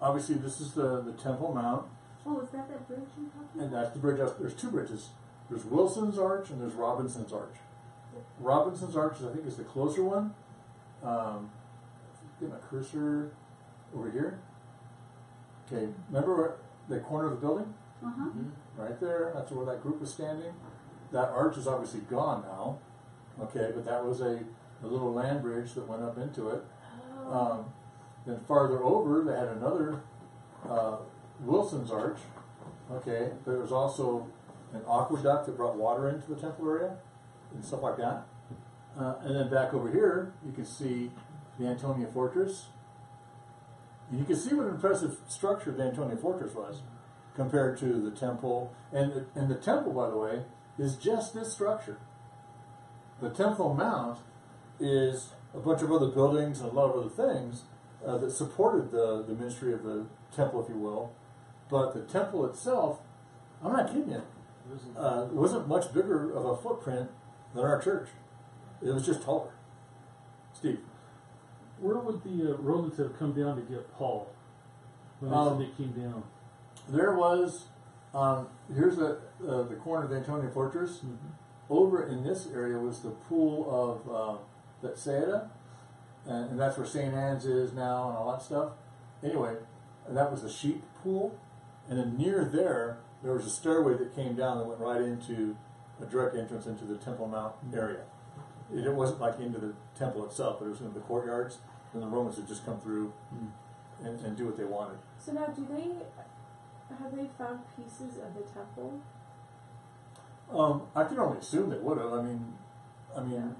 Obviously, this is the Temple Mount, Oh, is that bridge you're talking and about? that's the bridge. There's two bridges. There's Wilson's Arch and there's Robinson's Arch. Robinson's Arch, I think, is the closer one. Get my cursor over here. Okay, remember where the corner of the building? Uh-huh. Right there, that's where that group is standing. That arch is obviously gone now, okay, but that was a little land bridge that went up into it. Then farther over, they had another Wilson's Arch, okay, but there was also an aqueduct that brought water into the temple area and stuff like that. And then back over here, you can see the Antonia Fortress. And you can see what an impressive structure the Antonia Fortress was compared to the temple. And the temple, by the way, is just this structure. The Temple Mount is a bunch of other buildings and a lot of other things that supported the ministry of the temple, if you will. But the temple itself, I'm not kidding you, wasn't much bigger of a footprint than our church. It was just taller. Steve. Where would the Romans have come down to get Paul when they came down? There was, here's the corner of the Antonia Fortress. Over in this area was the pool of Bethsaida, and that's where St. Anne's is now and all that stuff. Anyway, that was the sheep pool, and then near there was a stairway that came down that went right into a direct entrance into the Temple Mount area. It wasn't like into the temple itself, but it was into the courtyards, and the Romans would just come through and do what they wanted. So now, do they Have they found pieces of the temple? I can only assume they would have. I mean,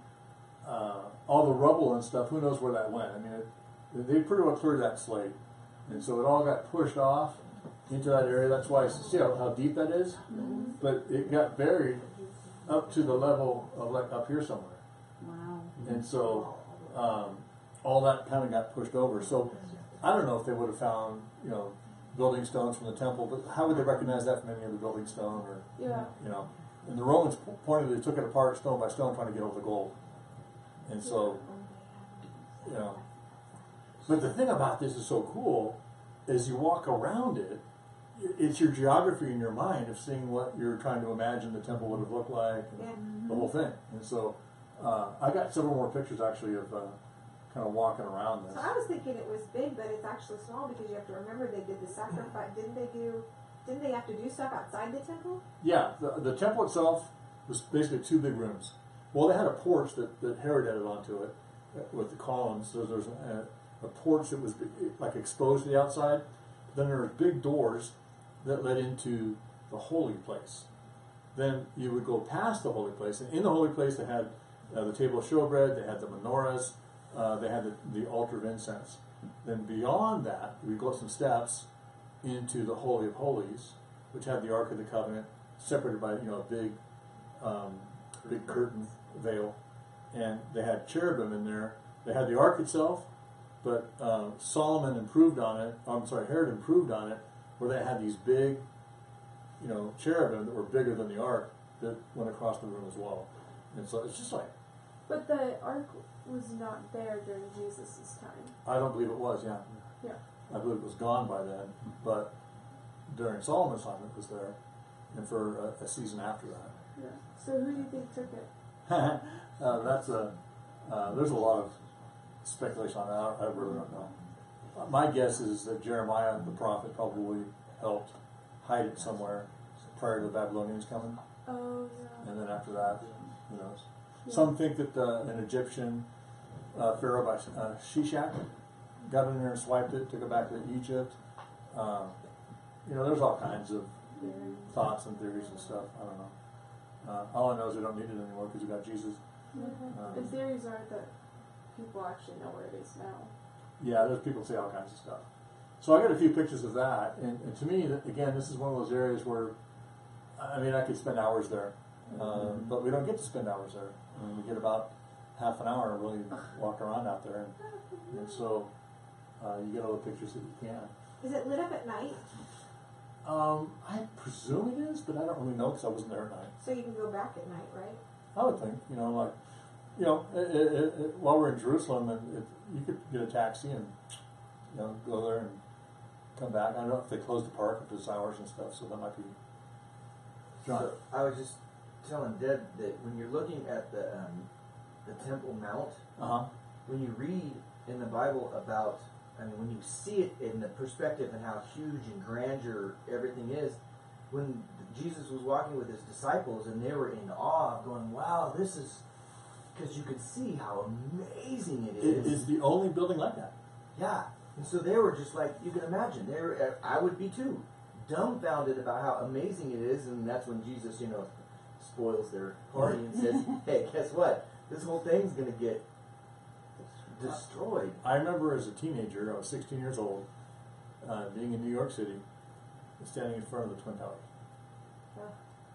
all the rubble and stuff. Who knows where that went? I mean, they pretty well cleared that slate, and so it all got pushed off into that area. That's why see how deep that is. But it got buried up to the level of like up here somewhere, Wow. and so all that kind of got pushed over. So I don't know if they would have found building stones from the temple, but how would they recognize that from any other building stone or Yeah. And the Romans pointed, they took it apart stone by stone trying to get over the gold. And so, but the thing about this is so cool, is you walk around it, it's your geography in your mind of seeing what you're trying to imagine the temple would have looked like, and the whole thing. And so, I got several more pictures actually of kind of walking around this. So I was thinking it was big, but it's actually small because you have to remember they did the sacrifice. Didn't they have to do stuff outside the temple? Yeah, the temple itself was basically two big rooms. Well, they had a porch that Herod added onto it with the columns. So there's a porch that was like exposed to the outside. Then there were big doors that led into the holy place. Then you would go past the holy place, and in the holy place they had the table of showbread, they had the menorahs, they had the altar of incense. Then beyond that, we go up some steps into the Holy of Holies, which had the Ark of the Covenant, separated by a big curtain veil, and they had cherubim in there. They had the Ark itself, but Solomon improved on it. Herod improved on it, where they had these big, cherubim that were bigger than the Ark that went across the room as well. And so it's just like, But the ark was not there during Jesus' time. I don't believe it was. Yeah. Yeah. I believe it was gone by then, but during Solomon's time it was there, and for a season after that. Yeah. So who do you think took it? There's a lot of speculation on that. I really don't know. My guess is that Jeremiah, the prophet, probably helped hide it somewhere prior to the Babylonians coming, Oh, yeah. and then after that, who knows? Yeah. Some think that an Egyptian pharaoh by Shishak got in there and swiped it, took it back to Egypt. There's all kinds of thoughts and theories and stuff. I don't know. All I know is we don't need it anymore because we got Jesus. The theories are that people actually know where it is now. Yeah, there's people say all kinds of stuff. So I got a few pictures of that, and to me, again, this is one of those areas where, I could spend hours there, but we don't get to spend hours there. We get about half an hour to really walk around out there, and so you get all the pictures that you can. Is it lit up at night? I presume it is, but I don't really know because I wasn't there at night. So you can go back at night, right? I would think, while we're in Jerusalem, and you could get a taxi and go there and come back. I don't know if they close the park at those hours and stuff, so that might be. John. So I was just telling Deb that when you're looking at the Temple Mount, when you read in the Bible about, when you see it in the perspective and how huge and grandeur everything is, when Jesus was walking with his disciples and they were in awe, going, "Wow, this is," because you could see how amazing it is. It is the only building like that. Yeah, and so they were just like, you can imagine, I would be too, dumbfounded about how amazing it is, and that's when Jesus, spoils their party and says, "Hey, guess what? This whole thing's going to get destroyed." I remember as a teenager, I was 16 years old, being in New York City, standing in front of the Twin Towers,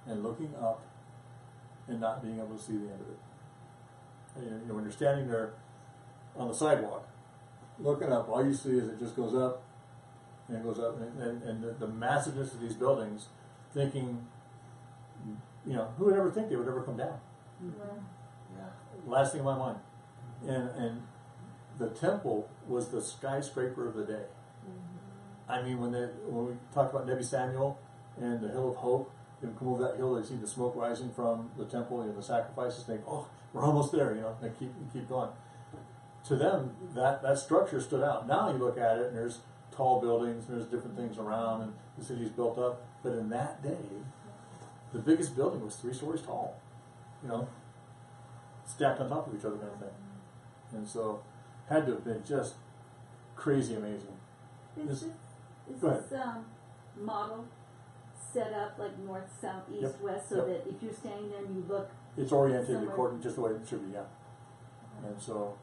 and looking up and not being able to see the end of it. And, when you're standing there on the sidewalk, looking up, all you see is it just goes up and goes up, and the massiveness of these buildings, thinking, who would ever think they would ever come down? Yeah. Last thing in my mind. And the temple was the skyscraper of the day. When we talk about Nebi Samuel and the Hill of Hope, they come over that hill, they see the smoke rising from the temple and the sacrifices, think, "Oh, we're almost there," and keep going. To them, that structure stood out. Now you look at it, and there's tall buildings, and there's different things around, and the city's built up. But in that day, the biggest building was 3 stories tall, stacked on top of each other and everything. And so, had to have been just crazy amazing. Is Go ahead. this model set up like north, south, east, Yep. west, so Yep. that if you're standing there and you look, It's oriented Somewhere. according just the way it should be, yeah. And so,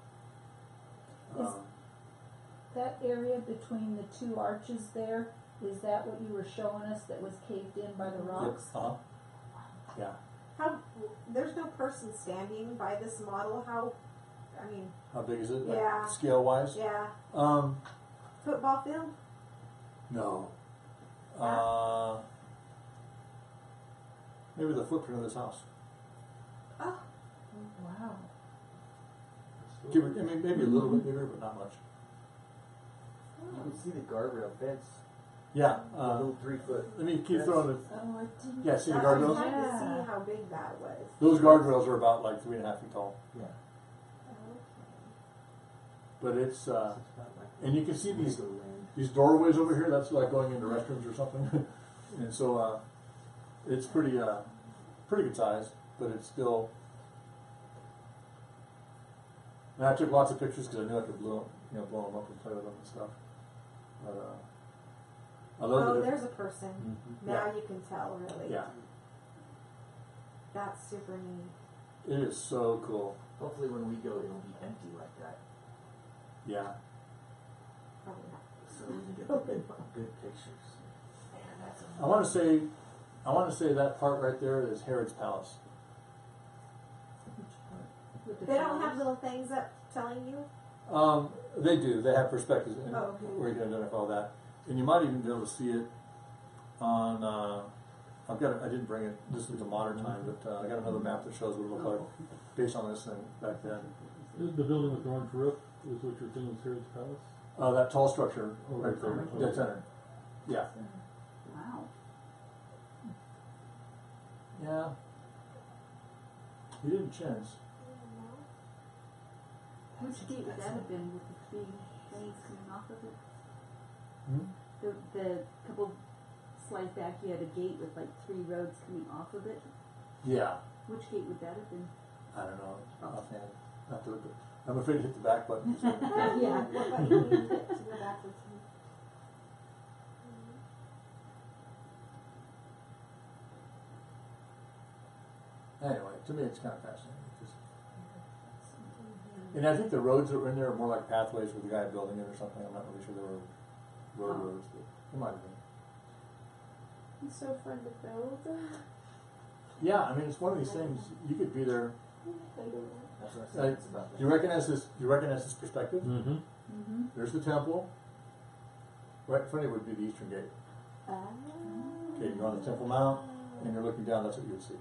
Is- That area between the two arches there, is that what you were showing us that was caved in by the yep, rocks? yeah. How, there's no person standing by this model, how, I mean, How big is it? Like, Yeah. scale wise? yeah, Um, football field? no. Maybe the footprint of this house. Oh, Oh, wow. I mean, maybe a little bit bigger, but not much. You can see the guardrail fence, Yeah. the little 3-foot. Let me keep Yes. throwing it. Oh, I didn't. Yeah, see the I was guardrails? trying to Yeah. see how big that was. Those guardrails are about like 3.5 feet tall. Yeah. But it's, So it's about like and you can see these land. these doorways over here. That's like going into restrooms or something. And so, it's pretty good size, but it's still. And I took lots of pictures because I knew I could blow them up and play with them and stuff. But I love Oh, that. there's a person. Mhm. Now you can tell, really. Yeah, That's super neat. it is so cool. Hopefully when we go, it'll be empty like that, Yeah, Probably not. so we can get the good pictures. Man, that's amazing. I want to say that part right there is Herod's palace. With the They don't have towers? little things up telling you? They do. They have perspectives in, Oh, okay. where you can identify all that, and you might even be able to see it on. I've got. I didn't bring it. This was a modern time, but I got another map that shows what it looked like based on this thing back then. The building with the orange roof is what you're thinking is Herod's Palace? That tall structure Oh, right there, right. dead center. Yeah, Wow. yeah. He didn't chance. which gate would that have been with the three things coming off of it? Hmm? The couple slides back, you had a gate with like 3 roads coming off of it. Yeah, Which gate would that have been? I don't know. Offhand, I have to look at. I'm afraid to hit the back button. So. Yeah. What about you? To go backwards. Anyway, to me, it's kind of fascinating. And I think the roads that were in there are more like pathways with the guy building it or something. I'm not really sure they were roads, but it might have been. It's so fun to build. Yeah, I mean, it's one of these things. You could be there. That's what I said. It's about that. Do you recognize this? Do you recognize this perspective? Mm-hmm. Mm-hmm. There's the temple. Right in front of it would be the eastern gate. Okay, you're on the Temple Mount, and you're looking down. That's what you would see.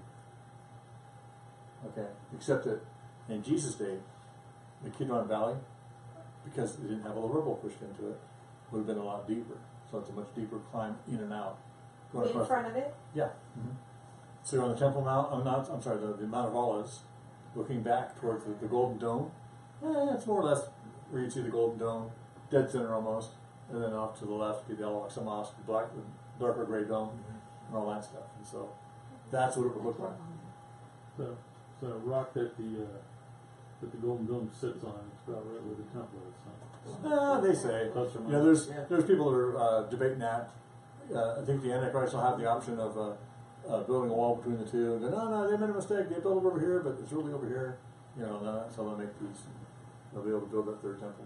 Okay, except that in Jesus' day, the Kidron Valley, because it didn't have all the rubble pushed into it, would have been a lot deeper. So it's a much deeper climb in and out. Going In across. front of it? Yeah. So you're on the Temple Mount. I'm sorry, the Mount of Olives, looking back towards the Golden Dome. It's more or less where you see the Golden Dome, dead center almost, and then off to the left, the Al-Aqsa Mosque, the darker gray dome, and all that stuff. And so that's what it would look like. So the rock that the Golden Dome sits on is about right where the temple is. So. They say. Plus or You know, minus. there's people that are debating that. I think the Antichrist will have the option of building a wall between the two. And go, no, they made a mistake. They built it over here, but it's really over here. You know, that's how they'll make peace. They'll be able to build that third temple.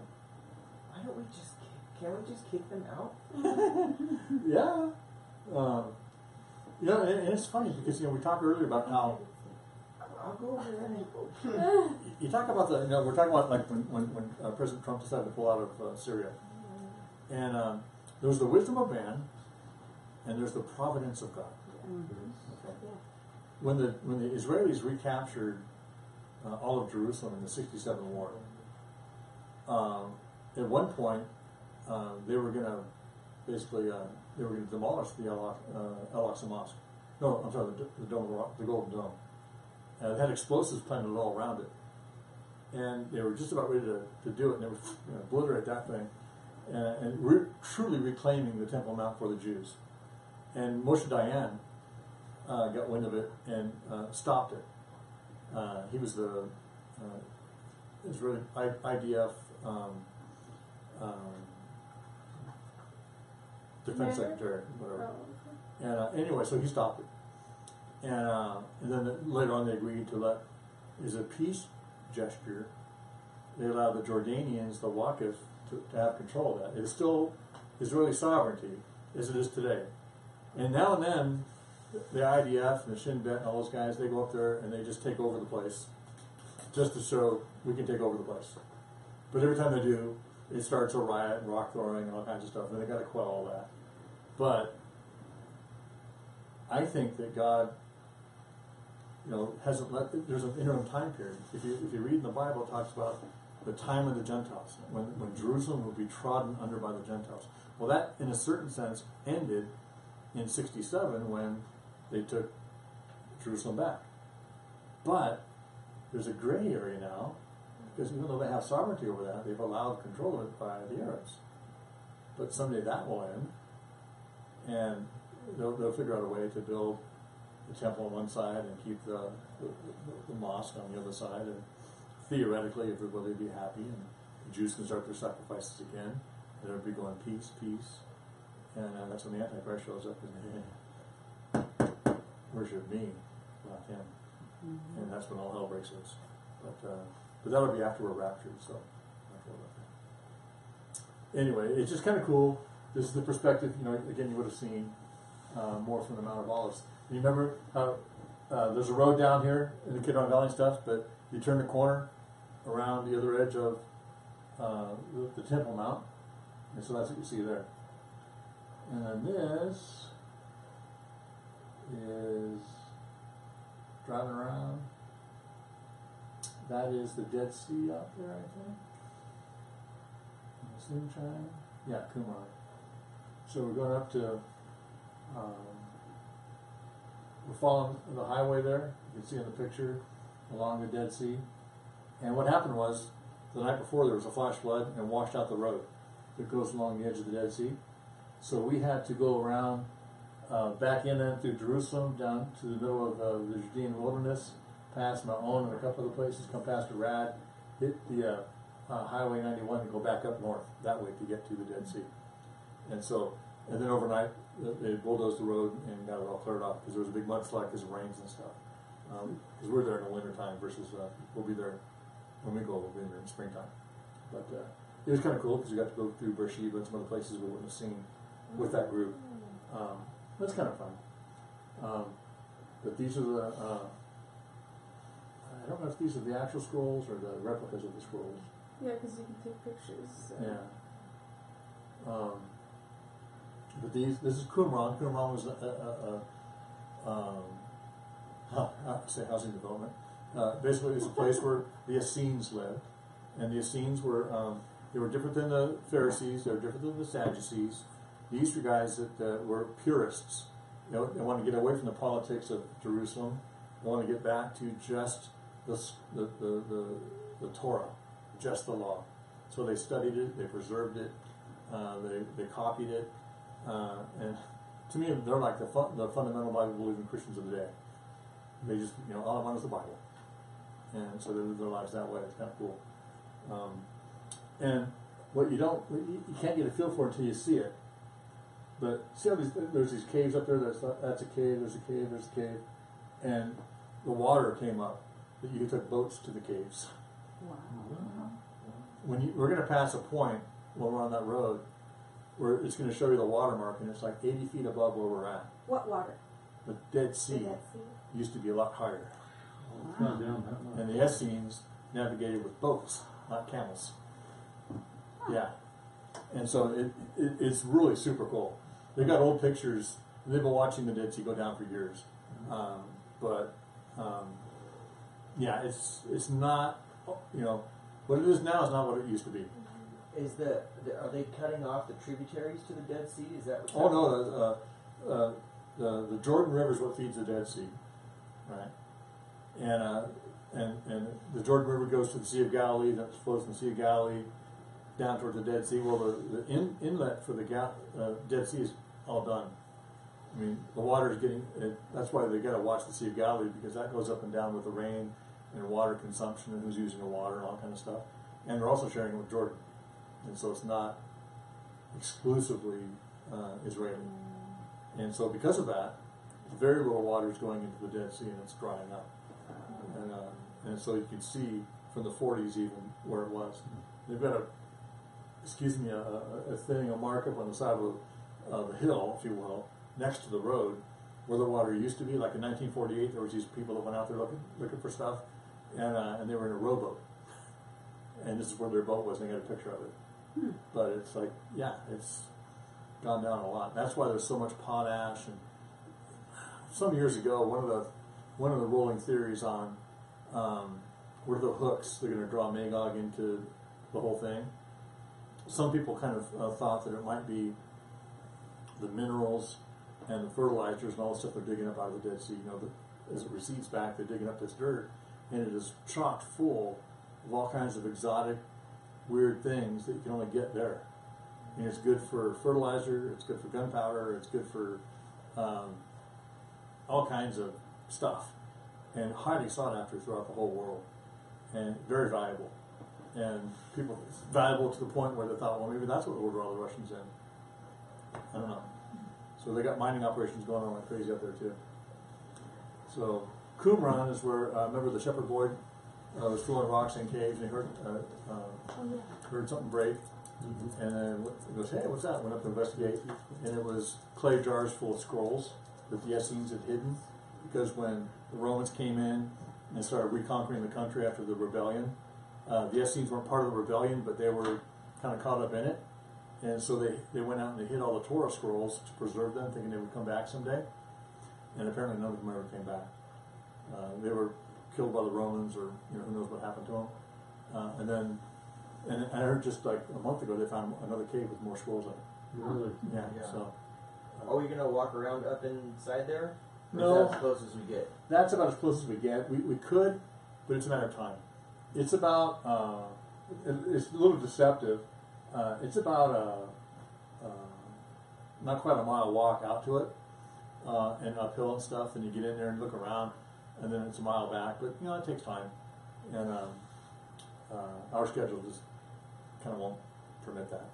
Why don't we just can't we just kick them out? Yeah. You know, and it's funny because, you know, we talked earlier about how I'll go over there and you talk about the, you know, we're talking about like when President Trump decided to pull out of Syria. And there was the wisdom of man, and there's the providence of God. Okay. When the Israelis recaptured all of Jerusalem in the '67 war, at one point they were going to basically they were going to demolish the Al-Aqsa Mosque. No, I'm sorry, the Dome of the Rock, the Golden Dome. They had explosives planted all around it, and they were just about ready to do it, and they would obliterate that thing, and truly reclaiming the Temple Mount for the Jews. And Moshe Dayan got wind of it and stopped it. He was the Israeli IDF defense Commander? secretary, whatever. Oh, And anyway, so he stopped it. And then later on they agreed to let, as a peace gesture, they allowed the Jordanians, the Waqf, to have control of that. It's still Israeli sovereignty, as it is today. And now and then, the IDF and the Shin Bet and all those guys, they go up there and they just take over the place, just to show we can take over the place. But every time they do, it starts a riot and rock throwing and all kinds of stuff, and they got to quell all that. But I think that God, hasn't let. There's an interim time period. If you read in the Bible, it talks about the time of the Gentiles, when Jerusalem will be trodden under by the Gentiles. Well, that, in a certain sense, ended in 67 when they took Jerusalem back. But there's a gray area now, because even though they have sovereignty over that, they've allowed control of it by the Arabs. But someday that will end, and they'll figure out a way to build the temple on one side and keep the mosque on the other side, and theoretically everybody will be happy, and the Jews can start their sacrifices again, and everybody be going peace, peace, and that's when the Antichrist shows up and worship me, not him, and that's when all hell breaks loose. But that'll be after we're raptured, so not sure about that. Anyway, it's just kind of cool. This is the perspective. Again, you would have seen more from the Mount of Olives. You remember how there's a road down here in the Kidron Valley and stuff, but you turn the corner around the other edge of the Temple Mount, and so that's what you see there. And then this is driving around. That is the Dead Sea out there, I think. Sunshine. Yeah, Qumran. So we're going up to, we're following the highway there. You can see in the picture along the Dead Sea. And what happened was, the night before there was a flash flood and washed out the road that goes along the edge of the Dead Sea. So we had to go around back in then through Jerusalem, down to the middle of the Judean wilderness, past Ma'on and a couple other places, come past Arad, hit the Highway 91 and go back up north that way to get to the Dead Sea. And then overnight they bulldozed the road and got it all cleared off because there was a big mudslide because of rains and stuff. Because we're there in the winter time versus we'll be there when we go. We'll be there in springtime. But it was kind of cool because we got to go through Beersheba and some other places we wouldn't have seen with that group. That's kind of fun. But these are the I don't know if these are the actual scrolls or the replicas of the scrolls. yeah, because you can take pictures. So. Yeah. But this is Qumran. Qumran was housing development. Basically, it's a place where the Essenes lived, and the Essenes were they were different than the Pharisees. They were different than the Sadducees. These were guys that were purists. They wanted to get away from the politics of Jerusalem. They wanted to get back to just the Torah, just the law. So they studied it, they preserved it, they copied it, and to me, they're like the fundamental Bible-believing Christians of the day. They just, all I want is the Bible, and so they live their lives that way. It's kind of cool. And what you can't get a feel for until you see it. But see how there's these caves up there. That's a cave. There's a cave. There's a cave, and the water came up. That you took boats to the caves. Wow. We're going to pass a point when we're on that road where it's going to show you the watermark, and it's like 80 feet above where we're at. What water? The Dead Sea The Dead Sea. used to be a lot higher, It's not down that much. and the Essenes navigated with boats, not camels. Yeah, and so it's really super cool. They've got old pictures. They've been watching the Dead Sea go down for years, yeah, it's not, what it is now is not what it used to be. Is are they cutting off the tributaries to the Dead Sea? Is that what's Oh no, the Jordan River is what feeds the Dead Sea, right? And the Jordan River goes to the Sea of Galilee, that flows from the Sea of Galilee down towards the Dead Sea. Well, the inlet for the Dead Sea is all done. I mean, the water is getting. That's why they got to watch the Sea of Galilee, because that goes up and down with the rain and water consumption and who's using the water and all kind of stuff. And they're also sharing it with Jordan, and so it's not exclusively Israeli. And so because of that, very little water is going into the Dead Sea and it's drying up. And so you can see from the 40s even where it was. They've got a thing, a mark up on the side of the hill, if you will, next to the road where the water used to be. Like in 1948, there was these people that went out there looking for stuff, and they were in a rowboat. And this is where their boat was, and they got a picture of it. But it's like, yeah, it's gone down a lot. That's why there's so much potash. And some years ago, one of the rolling theories on what are the hooks that are going to draw Magog into the whole thing. Some people kind of thought that it might be the minerals and the fertilizers and all the stuff they're digging up out of the Dead Sea. You know, as it recedes back, they're digging up this dirt, and it is chock full of all kinds of exotic, weird things that you can only get there. And it's good for fertilizer, it's good for gunpowder, it's good for all kinds of stuff, and highly sought after throughout the whole world, and very valuable. And people, it's valuable to the point where they thought, well, maybe that's what will draw the Russians in. I don't know. So they got mining operations going on like crazy up there too. So Qumran is where, remember the shepherd boy was throwing rocks in caves and he heard something break. And then he goes, hey, what's that? Went up to investigate, and it was clay jars full of scrolls that the Essenes had hidden, because when the Romans came in and started reconquering the country after the rebellion, the Essenes weren't part of the rebellion, but they were kind of caught up in it, and so they went out and they hid all the Torah scrolls to preserve them, thinking they would come back someday, and apparently none of them ever came back. They were killed by the Romans, or who knows what happened to them. And I heard just like a month ago they found another cave with more scrolls in it. Really? Yeah. Yeah. So. Are we gonna walk around up inside there? Or No. is that as close as we get? That's about as close as we get. We could, but it's a matter of time. It's about, it's a little deceptive. It's about not quite a mile walk out to it, and uphill and stuff, and you get in there and look around, and then it's a mile back, but it takes time. And our schedule just kind of won't permit that.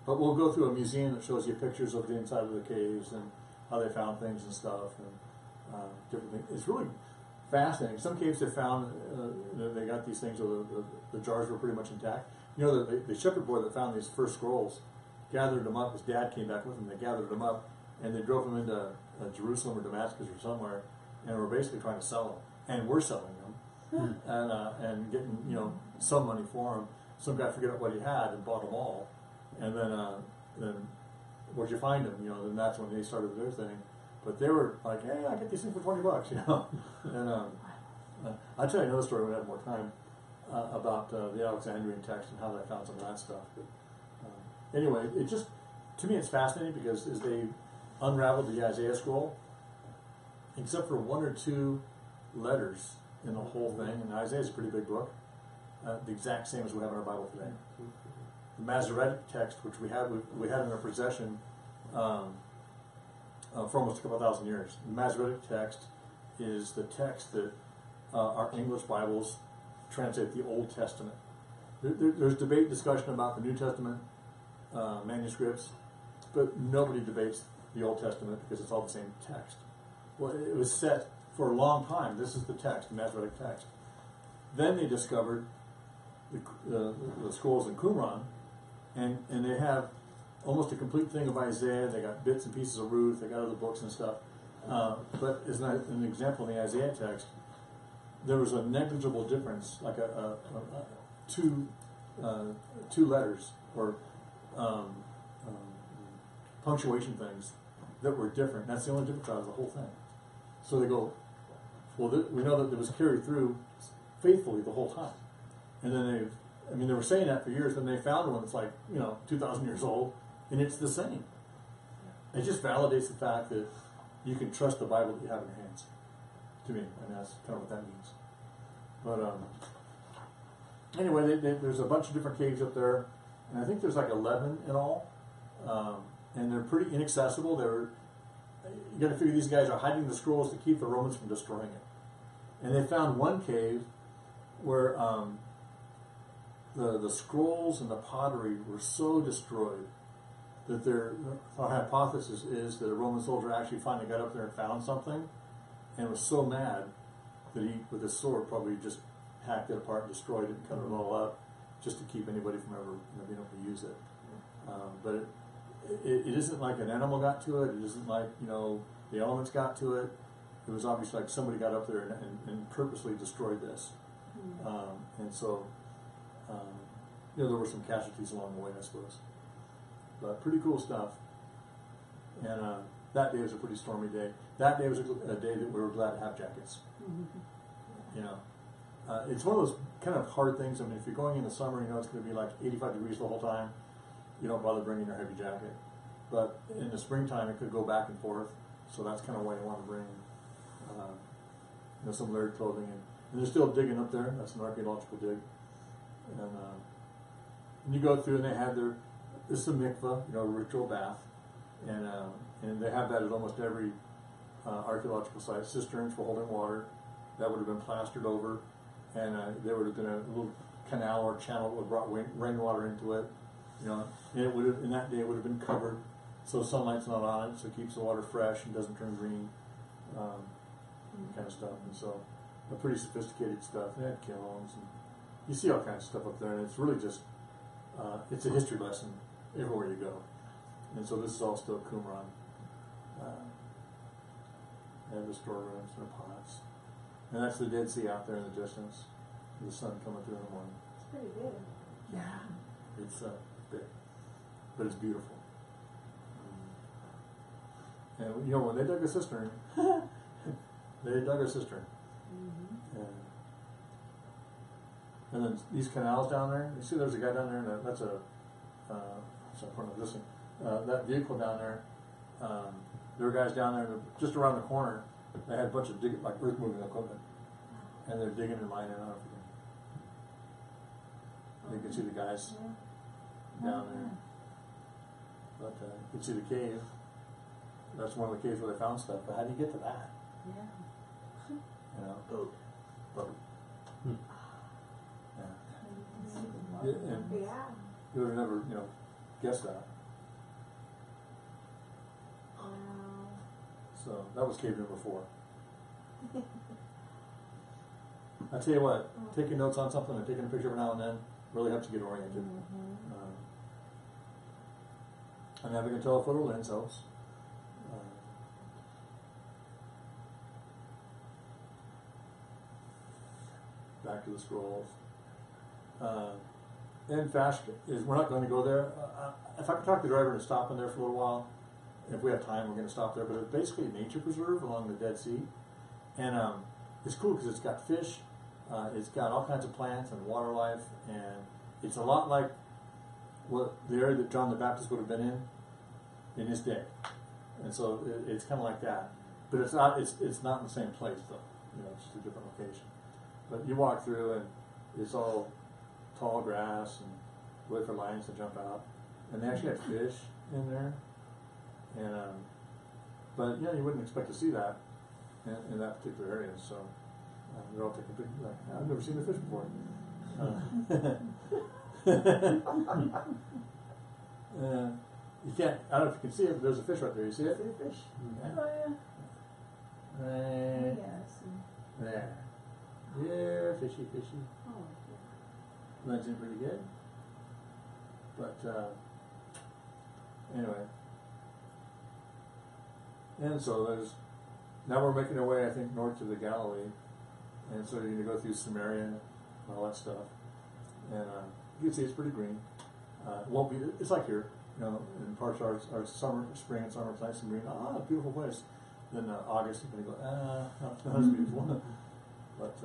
But we'll go through a museum that shows you pictures of the inside of the caves and how they found things and stuff, and different things. It's really fascinating. Some caves they found, they got these things where the jars were pretty much intact. The shepherd boy that found these first scrolls gathered them up. His dad came back with him. They gathered them up, and they drove them into Jerusalem or Damascus or somewhere, and were basically trying to sell them. And we're selling them, and getting some money for them. Some guy figured out what he had and bought them all, and then where'd you find them? Then that's when they started their thing. But they were like, hey, I get these things for $20, And I'll tell you another story when I have more time about the Alexandrian text and how they found some of that stuff. But anyway, to me it's fascinating because as they unraveled the Isaiah scroll, except for one or two letters in the whole thing, and Isaiah's a pretty big book, the exact same as we have in our Bible today. The Masoretic text, which we had in our possession for almost a couple thousand years. The Masoretic text is the text that our English Bibles translate the Old Testament. There's debate and discussion about the New Testament manuscripts, but nobody debates the Old Testament because it's all the same text. Well, it was set for a long time. This is the text, the Masoretic text. Then they discovered the scrolls in Qumran, and they have almost a complete thing of Isaiah. They got bits and pieces of Ruth. They got other books and stuff. But as an example in the Isaiah text, there was a negligible difference, like two letters or punctuation things that were different. That's the only difference out of the whole thing. So they go, well, we know that it was carried through faithfully the whole time. And then they were saying that for years, then they found one that's like, 2,000 years old, and it's the same. It just validates the fact that you can trust the Bible that you have in your hands, to me, and that's kind of what that means. But anyway, there's a bunch of different caves up there, and I think there's like 11 in all, and they're pretty inaccessible. You got to figure these guys are hiding the scrolls to keep the Romans from destroying it. And they found one cave where the scrolls and the pottery were so destroyed that our hypothesis is that a Roman soldier actually finally got up there and found something, and was so mad that he, with his sword, probably just hacked it apart and destroyed it and cut it all up, just to keep anybody from ever being able to use it. But it isn't like an animal got to it. It isn't like the elements got to it. It was obviously like somebody got up there and purposely destroyed this. And so, there were some casualties along the way, I suppose. But pretty cool stuff. And that day was a pretty stormy day. That day was a day that we were glad to have jackets. It's one of those kind of hard things. I mean, if you're going in the summer, it's going to be like 85 degrees the whole time. You don't bother bringing your heavy jacket. But in the springtime, it could go back and forth. So that's kind of why you want to bring, some layered clothing. And they're still digging up there. That's an archaeological dig. And you go through, and they have this is a mikvah, ritual bath, and they have that at almost every archaeological site. Cisterns for holding water that would have been plastered over, and there would have been a little canal or channel that would have brought rainwater into it. And it would have, in that day, it would have been covered, so sunlight's not on it, so it keeps the water fresh and doesn't turn green, kind of stuff. And so, pretty sophisticated stuff. They had kilns, and you see all kinds of stuff up there, and it's really just, it's a history lesson everywhere you go. And so this is all still Qumran. They have the storerooms and the pots. And that's the Dead Sea out there in the distance. The sun coming through in the morning. It's pretty big. Yeah. It's big. But it's beautiful. And when they dug a cistern, they dug a cistern. And then these canals down there, you see there's a guy down there, and that's that vehicle down there, there were guys down there, just around the corner, they had a bunch of earth moving equipment, and they're digging and mining out everything. You can see the guys down there. But you can see the cave. That's one of the caves where they found stuff, but how do you get to that? Boat. Yeah. And you would have never, guessed that. So that was cave number 4. I tell you what, taking notes on something and taking a picture every now and then really helps you get oriented. And having a telephoto lens helps. Back to the scrolls. And fast is, we're not going to go there. If I could talk the driver into stopping there for a little while, if we have time, we're going to stop there. But it's basically a nature preserve along the Dead Sea, and it's cool because it's got fish, it's got all kinds of plants and water life, and it's a lot like what the area that John the Baptist would have been in his day, and so it's kind of like that. But it's not in the same place though. It's just a different location. But you walk through and it's all tall grass and wait for lions to jump out, and they actually had fish in there. And but you wouldn't expect to see that in that particular area. So they're all taking pictures. Like, I've never seen a fish before. You can't. I don't know if you can see it, but there's a fish right there. You see it? See a fish? Yeah. Oh yeah. Right Yes. there. Yeah, fishy. Oh, Blends in pretty good. But anyway. And so now we're making our way, I think, north to the Galilee. And so you're going to go through Samaria and all that stuff. And you can see it's pretty green. It won't be, it's like here, in parts of our spring and summer, it's nice and green. Beautiful place. Then August, you're going to go, not as beautiful. But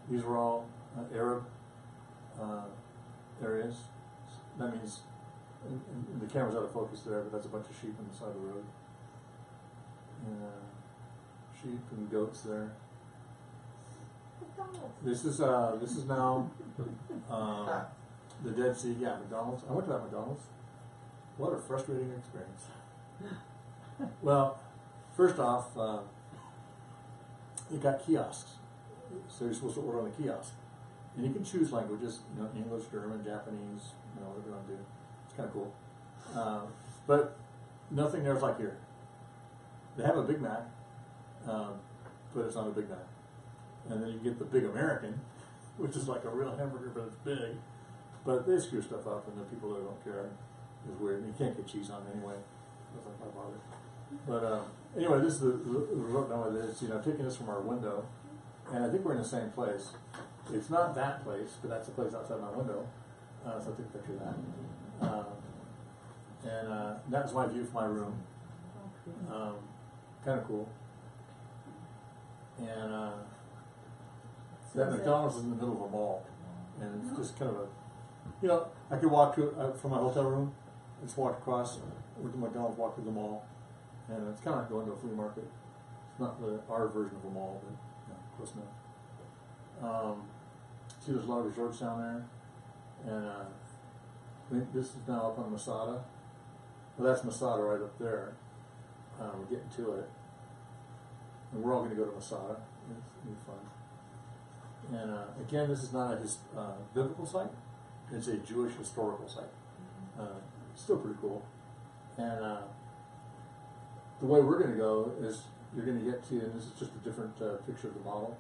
these were all Arab areas. That means, and the camera's out of focus there, but that's a bunch of sheep on the side of the road. And sheep and goats there. This is now the Dead Sea. Yeah, McDonald's. I went to that McDonald's. What a frustrating experience. Well, first off, it got kiosks, so you're supposed to order on the kiosk, and you can choose languages. English, German, Japanese. Whatever you want to do. It's kind of cool. But nothing there's like here. They have a Big Mac, but it's not a Big Mac. And then you get the Big American, which is like a real hamburger, but it's big. But they screw stuff up, and the people that don't care is weird. And you can't get cheese on it anyway. Doesn't quite bother. But anyway, this is the result now with this. You know, taking this from our window, and I think we're in the same place. It's not that place, but that's the place outside my window. So I took a picture of that. And that was my view from my room. Kind of cool. And that McDonald's is in the middle of a mall, and it's just kind of a, you know, I could walk to from my hotel room, just walk across, or to McDonald's, walk to the mall, and it's kind of like going to a flea market. It's not our version of a mall, but you know, close enough. See, there's a lot of resorts down there, and I think this is now up on Masada. Well, that's Masada right up there. We're getting to it, and we're all going to go to Masada. It's going to be fun. And again, this is not a biblical site. It's a Jewish historical site. Still pretty cool. And the way we're going to go is you're going to get to, and this is just a different picture of the model.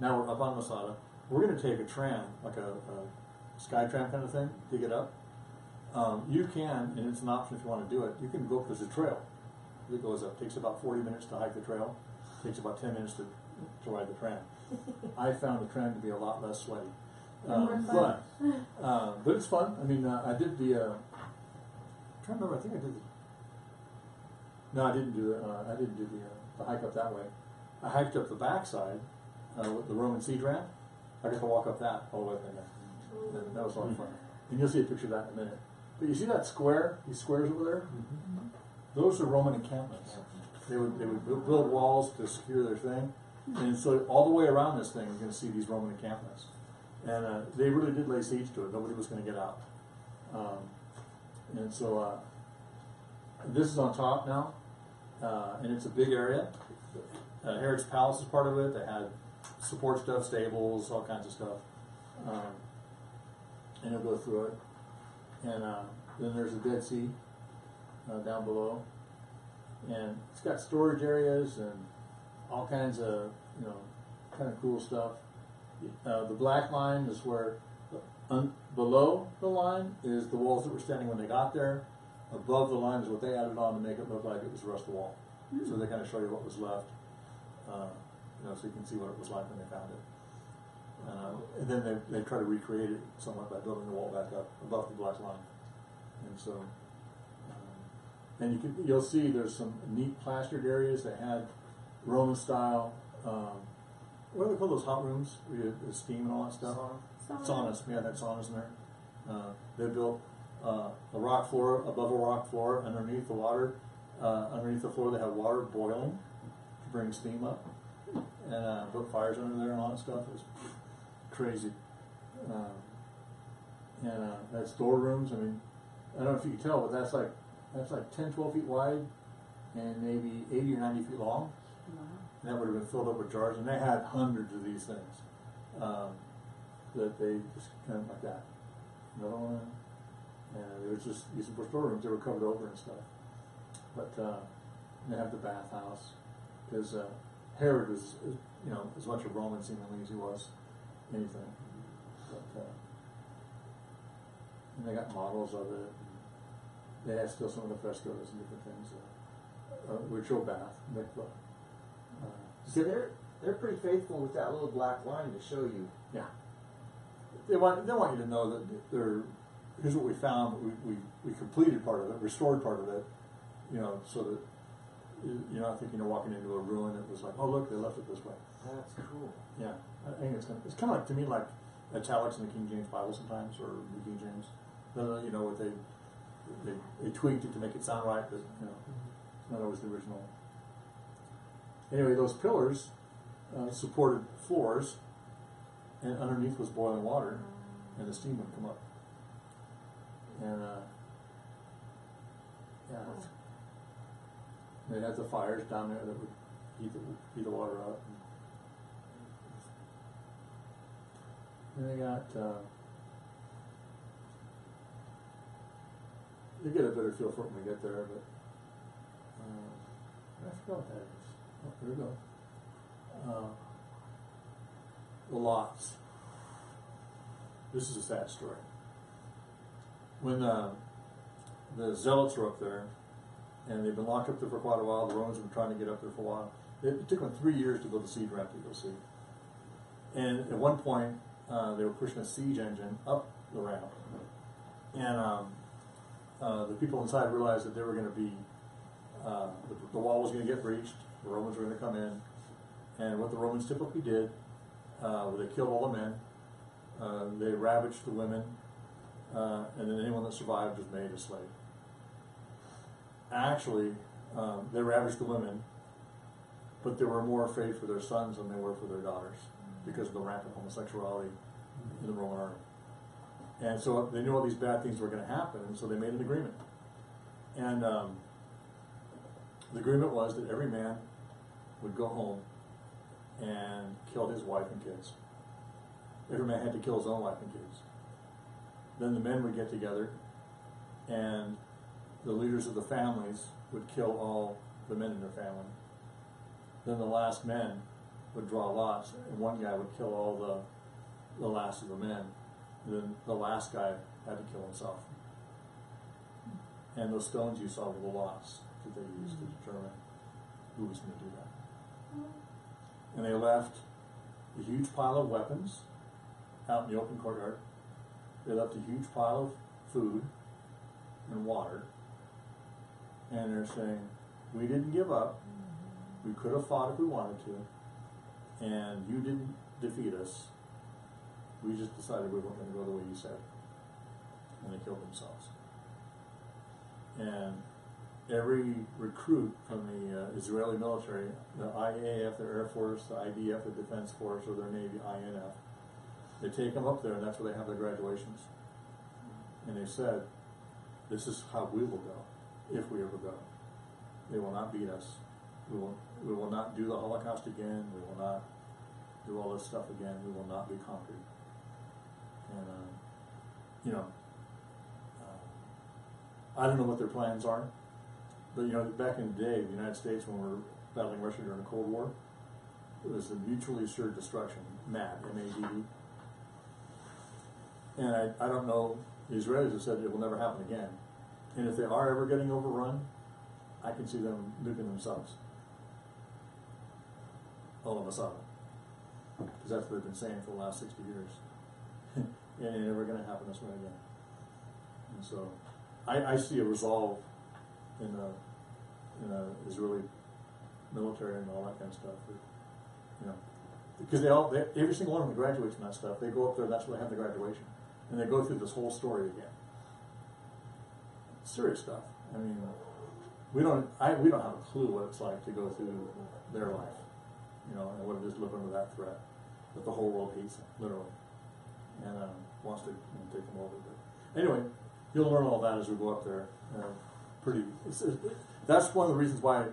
Now we're up on Masada. We're going to take a tram, like a sky tram kind of thing, to get up. You can, and it's an option if you want to do it, you can go, there's a trail that goes up. It takes about 40 minutes to hike the trail. It takes about 10 minutes to ride the tram. I found the tram to be a lot less sweaty. But it's fun. I mean, I did the, I'm trying to remember, I think I did the, no, I didn't do the hike up that way. I hiked up the backside with the Roman Siege ramp. I got to walk up that all the way there. And that was a lot of fun. And you'll see a picture of that in a minute. But you see that square, these squares over there? Mm-hmm. Those are Roman encampments. They would build walls to secure their thing. And so all the way around this thing, you're going to see these Roman encampments. And they really did lay siege to it. Nobody was going to get out. And so this is on top now. And it's a big area. Herod's Palace is part of it. They had support stuff, stables, all kinds of stuff. And you'll go through it. And then there's the Dead Sea down below. And it's got storage areas and all kinds of, you know, kind of cool stuff. The black line is where, below the line is the walls that were standing when they got there. Above the line is what they added on to make it look like it was the rest of the wall. So they kind of show you what was left, you know, so you can see what it was like when they found it. And then they try to recreate it somewhat by building the wall back up above the black line. And so, and you'll see there's some neat plastered areas that had Roman style. What do they call those hot rooms? Where you have the steam and all that stuff. Saunas. Yeah, that saunas in there. They built a rock floor above a rock floor underneath the water. Underneath the floor, they have water boiling to bring steam up, and built fires under there and all that stuff. It was crazy. And that's storerooms. I mean, I don't know if you can tell, but that's like 10, 12 feet wide and maybe 80 or 90 feet long. Wow. And that would have been filled up with jars, and they had hundreds of these things that they just kind of like that. Another one, and they were just using for storerooms. They were covered over and stuff. But they have the bathhouse because Herod was, you know, as much a Roman seemingly as he was anything. But and they got models of it. They have still some of the frescoes and different things. Ritual bath, mikvah. So they're pretty faithful with that little black line to show you. Yeah. They want you to know that here's what we found. We completed part of it, restored part of it. You know, so that you're not thinking you're walking into a ruin. It was like, oh look, they left it this way. That's cool. Yeah, I think it's kind of like, to me, like italics in the King James Bible sometimes, or the King James. You know what they tweaked it to make it sound right, but you know, it's not always the original. Anyway, those pillars supported floors, and underneath was boiling water, and the steam would come up. And yeah. They had the fires down there that would heat the water up. And they got you get a better feel for it when we get there, but I forgot what that is. Oh, here we go. The lots. This is a sad story. When the zealots were up there, and they've been locked up there for quite a while, the Romans have been trying to get up there for a while. It took them 3 years to build the siege ramp that you'll see. And at one point, they were pushing a siege engine up the ramp. And the people inside realized that they were going to be, the wall was going to get breached, the Romans were going to come in. And what the Romans typically did, they killed all the men, they ravaged the women, and then anyone that survived was made a slave. Actually, they ravaged the women, but they were more afraid for their sons than they were for their daughters because of the rampant homosexuality in the Roman army. And so they knew all these bad things were going to happen, and so they made an agreement. And the agreement was that every man would go home and kill his wife and kids. Every man had to kill his own wife and kids. Then the men would get together, and the leaders of the families would kill all the men in their family. Then the last men would draw lots, and one guy would kill all the last of the men. And then the last guy had to kill himself. And those stones you saw were the lots that they used to determine who was going to do that. And they left a huge pile of weapons out in the open courtyard. They left a huge pile of food and water. And they're saying, we didn't give up. We could have fought if we wanted to. And you didn't defeat us. We just decided we weren't going to go the way you said. And they killed themselves. And every recruit from the Israeli military, the IAF, the Air Force, the IDF, the Defense Force, or their Navy, INF, they take them up there, and that's where they have their graduations. And they said, this is how we will go, if we ever go. They will not beat us. We will not do the Holocaust again. We will not do all this stuff again. We will not be conquered. And, I don't know what their plans are. But, back in the day, the United States, when we were battling Russia during the Cold War, it was a mutually assured destruction, MAD, M-A-D-D. And I don't know, the Israelis have said it will never happen again. And if they are ever getting overrun, I can see them nuking themselves. All of a sudden. Because that's what they've been saying for the last 60 years. And it's never going to happen this way again. And so, I see a resolve in the Israeli military and all that kind of stuff. Because every single one of them graduates from that stuff. They go up there, that's where they have the graduation. And they go through this whole story again. Serious stuff. I mean, we don't have a clue what it's like to go through their life, and what it is to live under that threat. That the whole world hates them, literally, and wants to take them over. But anyway, you'll learn all that as we go up there. That's one of the reasons why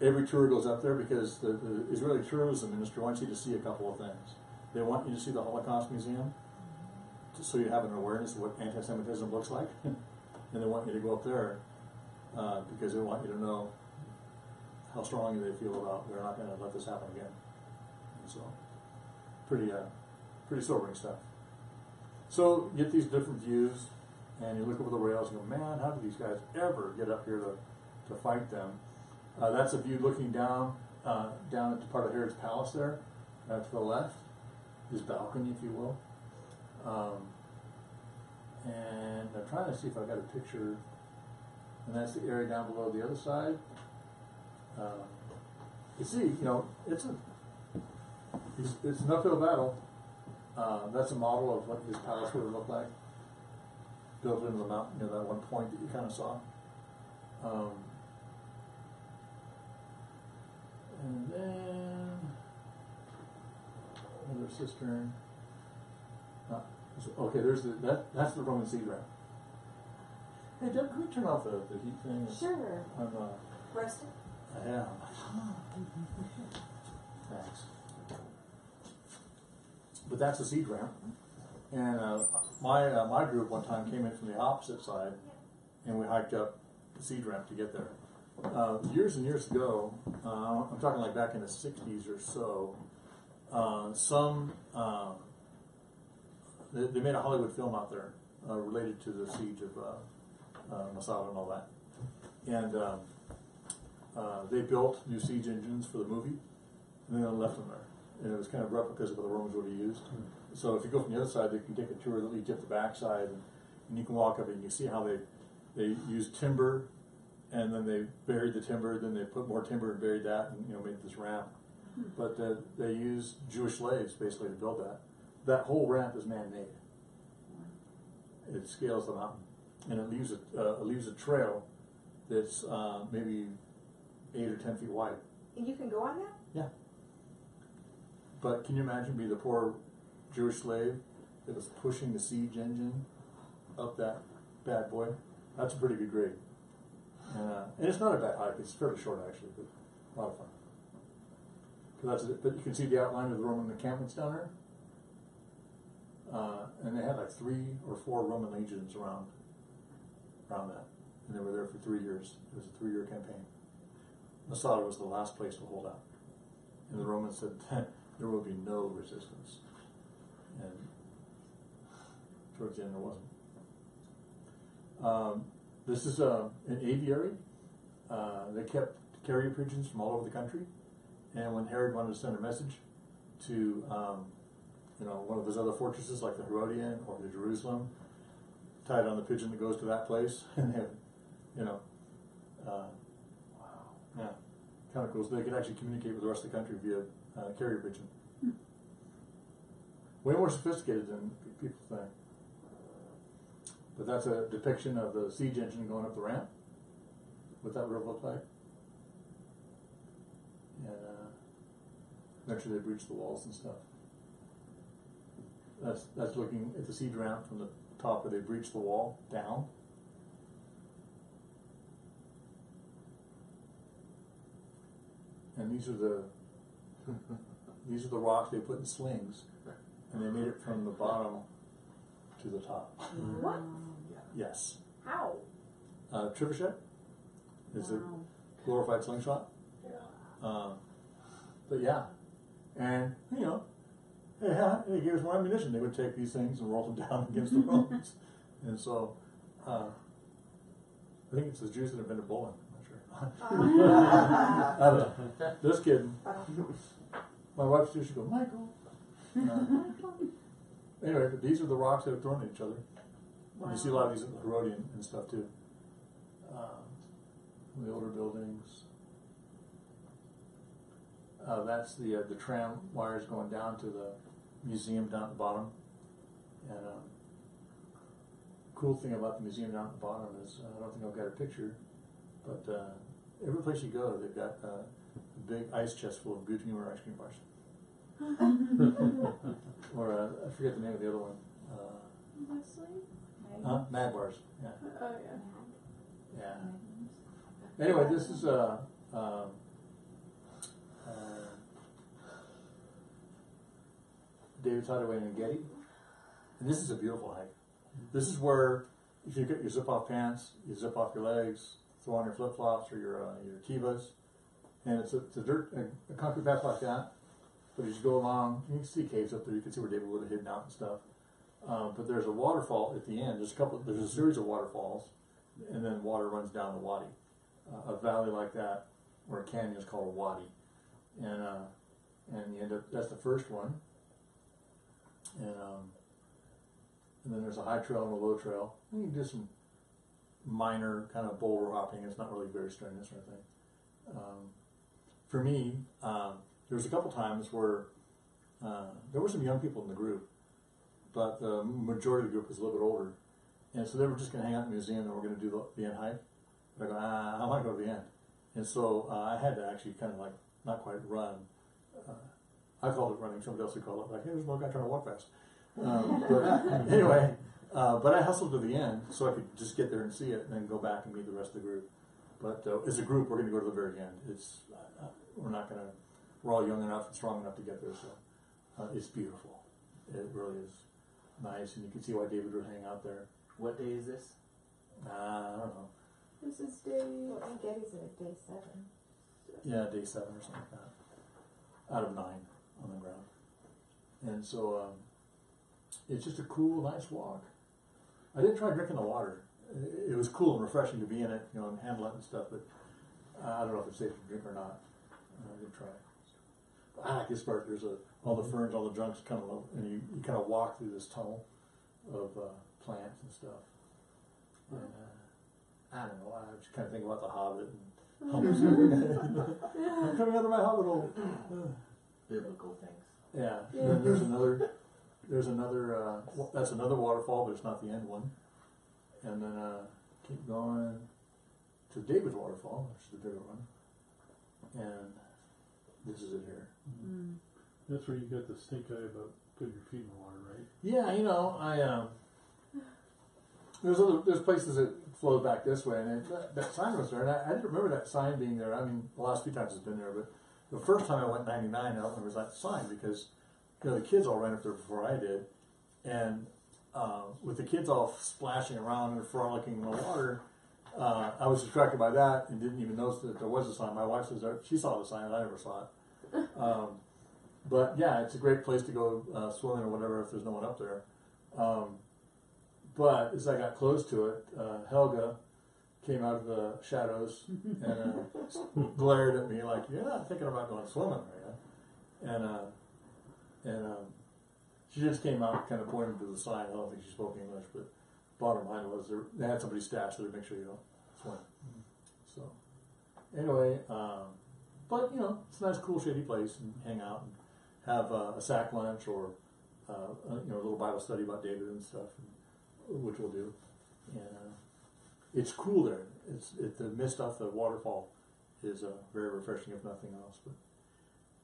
every tour goes up there, because the Israeli tourism industry wants you to see a couple of things. They want you to see the Holocaust Museum, so you have an awareness of what anti-Semitism looks like, and they want you to go up there because they want you to know how strongly they feel about they're not going to let this happen again. And so, pretty sobering stuff. So you get these different views, and you look over the rails and go, man, how did these guys ever get up here to fight them? That's a view looking down at the part of Herod's palace there, to the left, his balcony, if you will. And I'm trying to see if I got a picture, and that's the area down below the other side. You see, it's an uphill battle. That's a model of what his palace would have looked like, built into the mountain, that one point that you kind of saw. And then another cistern. Okay, that's the Roman siege ramp. Hey, Deb, can we turn off the heat thing? Sure. I'm Rusted? I am. Thanks. But that's the siege ramp. And my group one time came in from the opposite side, and we hiked up the siege ramp to get there. Years and years ago, I'm talking like back in the 60s or so, they made a Hollywood film out there related to the siege of Masada and all that. And they built new siege engines for the movie, and then they left them there. And it was kind of replicas of what the Romans would have used. So if you go from the other side, they can take a tour that leads you up the backside, and you can walk up and you can see how they used timber, and then they buried the timber, then they put more timber and buried that, and made this ramp. But they used Jewish slaves basically to build that. That whole ramp is man-made. It scales the mountain, and it leaves a trail that's maybe 8 or 10 feet wide. And you can go on that? Yeah. But can you imagine being the poor Jewish slave that was pushing the siege engine up that bad boy? That's a pretty good grade. And it's not a bad hike. It's fairly short, actually, but a lot of fun. But you can see the outline of the Roman encampments down there. And they had like 3 or 4 Roman legions around that. And they were there for 3 years. It was a 3-year campaign. Masada was the last place to hold out. And the Romans said there will be no resistance. And towards the end there wasn't. This is an aviary. They kept carrier pigeons from all over the country. And when Herod wanted to send a message to one of those other fortresses like the Herodian or the Jerusalem, tied on the pigeon that goes to that place, and they have, yeah, kind of cool. So they could actually communicate with the rest of the country via carrier pigeon. Way more sophisticated than people think. But that's a depiction of the siege engine going up the ramp. What that would have looked like. And eventually they breached the walls and stuff. That's looking at the siege ramp from the top where they breached the wall down. And these are the rocks they put in slings, and they made it from the bottom to the top. What? Yes. How? Trebuchet is a glorified slingshot. But yeah, and they gave us more ammunition. They would take these things and roll them down against the Romans. And so, I think it's the Jews that have been to Bowling. I'm not sure. Just kidding. My wife used to go, Michael. Anyway, but these are the rocks that are thrown at each other. Wow. You see a lot of these in the Herodian and stuff too. The older buildings. That's the tram wires going down to the museum down at the bottom. And cool thing about the museum down at the bottom is, I don't think I've got a picture, but every place you go, they've got a big ice chest full of good humor ice cream bars. Or I forget the name of the other one. Mag bars. Yeah. Oh yeah. Yeah. Anyway, this is David's Hideaway in Getty, and this is a beautiful hike. This is where if you get your zip-off pants, you zip off your legs, throw on your flip-flops or your Tevas, and it's a concrete path like that. But as you go along, you can see caves up there. You can see where David would have hidden out and stuff. But there's a waterfall at the end. There's a series of waterfalls, and then water runs down the wadi. A valley like that, or a canyon, is called a wadi, and you end up. That's the first one, and then there's a high trail and a low trail. And you can do some minor kind of boulder hopping. It's not really very strenuous or anything. For me, there was a couple times where there were some young people in the group, but the majority of the group was a little bit older, and so they were just going to hang out in the museum and we're going to do the end hike. But I go, I want to go to the end, and so I had to actually kind of like not quite run. I called it running. Somebody else would call it like, hey, there's one guy trying to walk fast. But anyway, but I hustled to the end so I could just get there and see it, and then go back and meet the rest of the group. But as a group, we're going to go to the very end. We're all young enough and strong enough to get there, so it's beautiful. It really is nice, and you can see why David would hang out there. What day is this? I don't know. This is day. Well, Aunt Getty's at day 7. Yeah, day 7 or something like that. Out of 9 on the ground. And so it's just a cool, nice walk. I didn't try drinking the water. It was cool and refreshing to be in it, you know, and handle it and stuff, but I don't know if it's safe to drink or not. I didn't try. But I like this part. There's all the ferns, all the junks coming up, and you kind of walk through this tunnel of plants and stuff. And I don't know, I just kind of think about the Hobbit and hummus. I'm coming out of my Hobbit hole. Biblical things. Yeah. Then there's another, that's another waterfall, but it's not the end one. And then keep going to David's waterfall, which is the bigger one. And this is it here. Mm-hmm. That's where you got the stink eye about putting your feet in the water, right? Yeah, you know, there's places that flow back this way, and that sign was there, and I didn't remember that sign being there. I mean, the last few times it's been there, but the first time I went 99, I don't remember that sign because, you know, the kids all ran up there before I did, and with the kids all splashing around and frolicking in the water, I was distracted by that and didn't even notice that there was a sign. My wife says she saw the sign, and I never saw it. But yeah, it's a great place to go swimming or whatever if there's no one up there. But as I got close to it, Helga came out of the shadows and glared at me like, "You're not thinking about going swimming, are you?" And she just came out and kind of pointed to the sign. I don't think she spoke English, but bottom line was they had somebody stashed there to make sure you don't swim. So anyway, but you know, it's a nice, cool, shady place and hang out and have a sack lunch or you know, a little Bible study about David and stuff, which we'll do. And it's cool there. The mist off the waterfall is very refreshing, if nothing else.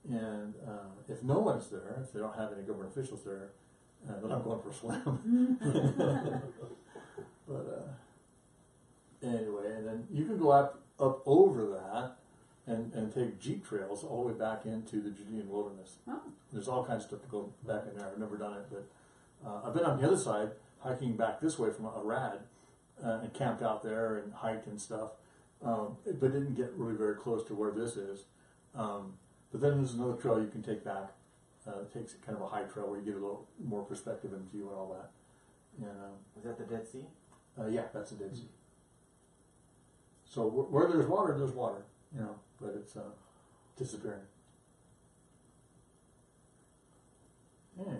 And if no one's there, if they don't have any government officials there, then I'm going for a swim. But anyway, and then you can go up over that and take jeep trails all the way back into the Judean wilderness. Oh. There's all kinds of stuff to go back in there. I've never done it, but I've been on the other side, hiking back this way from Arad, and camped out there and hiked and stuff, but didn't get really very close to where this is. But then there's another trail you can take back. It takes kind of a high trail where you get a little more perspective and view and all that. And Is that the Dead Sea? yeah, that's the Dead Sea. So where there's water, you know, but it's disappearing. Hey.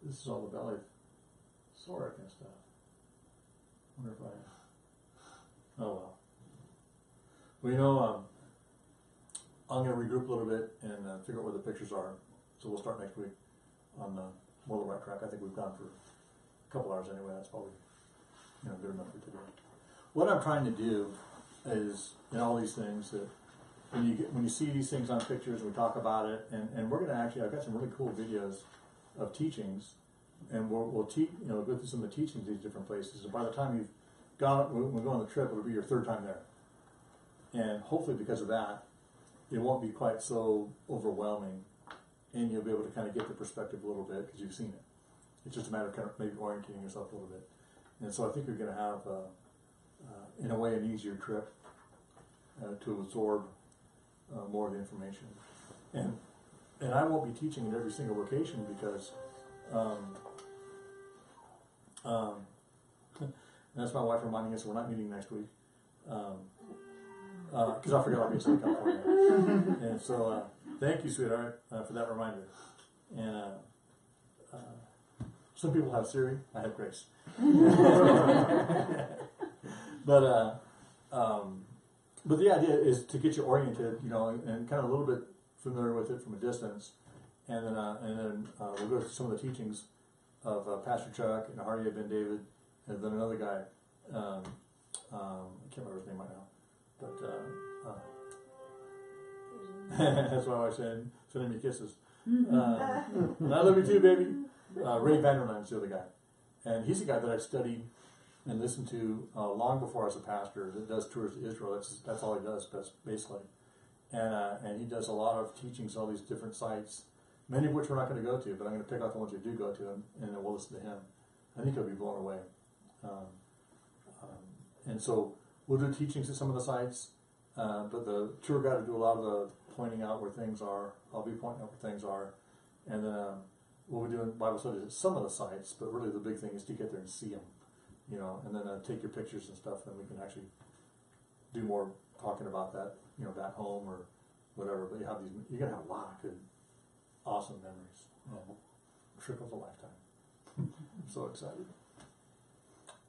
This is all the valley of Sorek and stuff. Wonder if oh well. Well, you know, I'm going to regroup a little bit and figure out where the pictures are. So we'll start next week on more the right track. I think we've gone for a couple hours anyway. That's probably, you know, good enough for today. What I'm trying to do is, in all these things, that when you see these things on pictures, we talk about it, and we're going to actually, I've got some really cool videos of teachings, and we'll teach, you know, go through some of the teachings in these different places. And by the time you've gone, when we go on the trip, it'll be your 3rd time there. And hopefully because of that, it won't be quite so overwhelming, and you'll be able to kind of get the perspective a little bit because you've seen it. It's just a matter of kind of maybe orienting yourself a little bit. And so I think you're going to have, in a way, an easier trip to absorb more of the information. And I won't be teaching at every single location because that's my wife reminding us we're not meeting next week. Because I forgot I'll be in Southern California. And so, thank you, sweetheart, for that reminder. And some people have Siri, I have Grace. But the idea is to get you oriented, you know, and kind of a little bit familiar with it from a distance, and then we'll go through some of the teachings of Pastor Chuck and Hardy Ben David, and then another guy. I can't remember his name right now. But that's why I was saying, sending me kisses. And I love you too, baby. Ray Vanderland's the other guy. And he's a guy that I've studied and listened to long before I was a pastor that does tours to Israel. That's all he does, basically. And he does a lot of teachings on all these different sites, many of which we're not going to go to, but I'm going to pick out the ones we do go to, and then we'll listen to him. I think you'll be blown away. And so we'll do teachings at some of the sites, but the tour guide will do a lot of the pointing out where things are. I'll be pointing out where things are. And then we'll be doing Bible studies at some of the sites, but really the big thing is to get there and see them, you know, and then take your pictures and stuff, and we can actually do more talking about that, you know, back home or whatever. But you're going to have a lot of good, awesome memories. Trip of a lifetime. I'm so excited.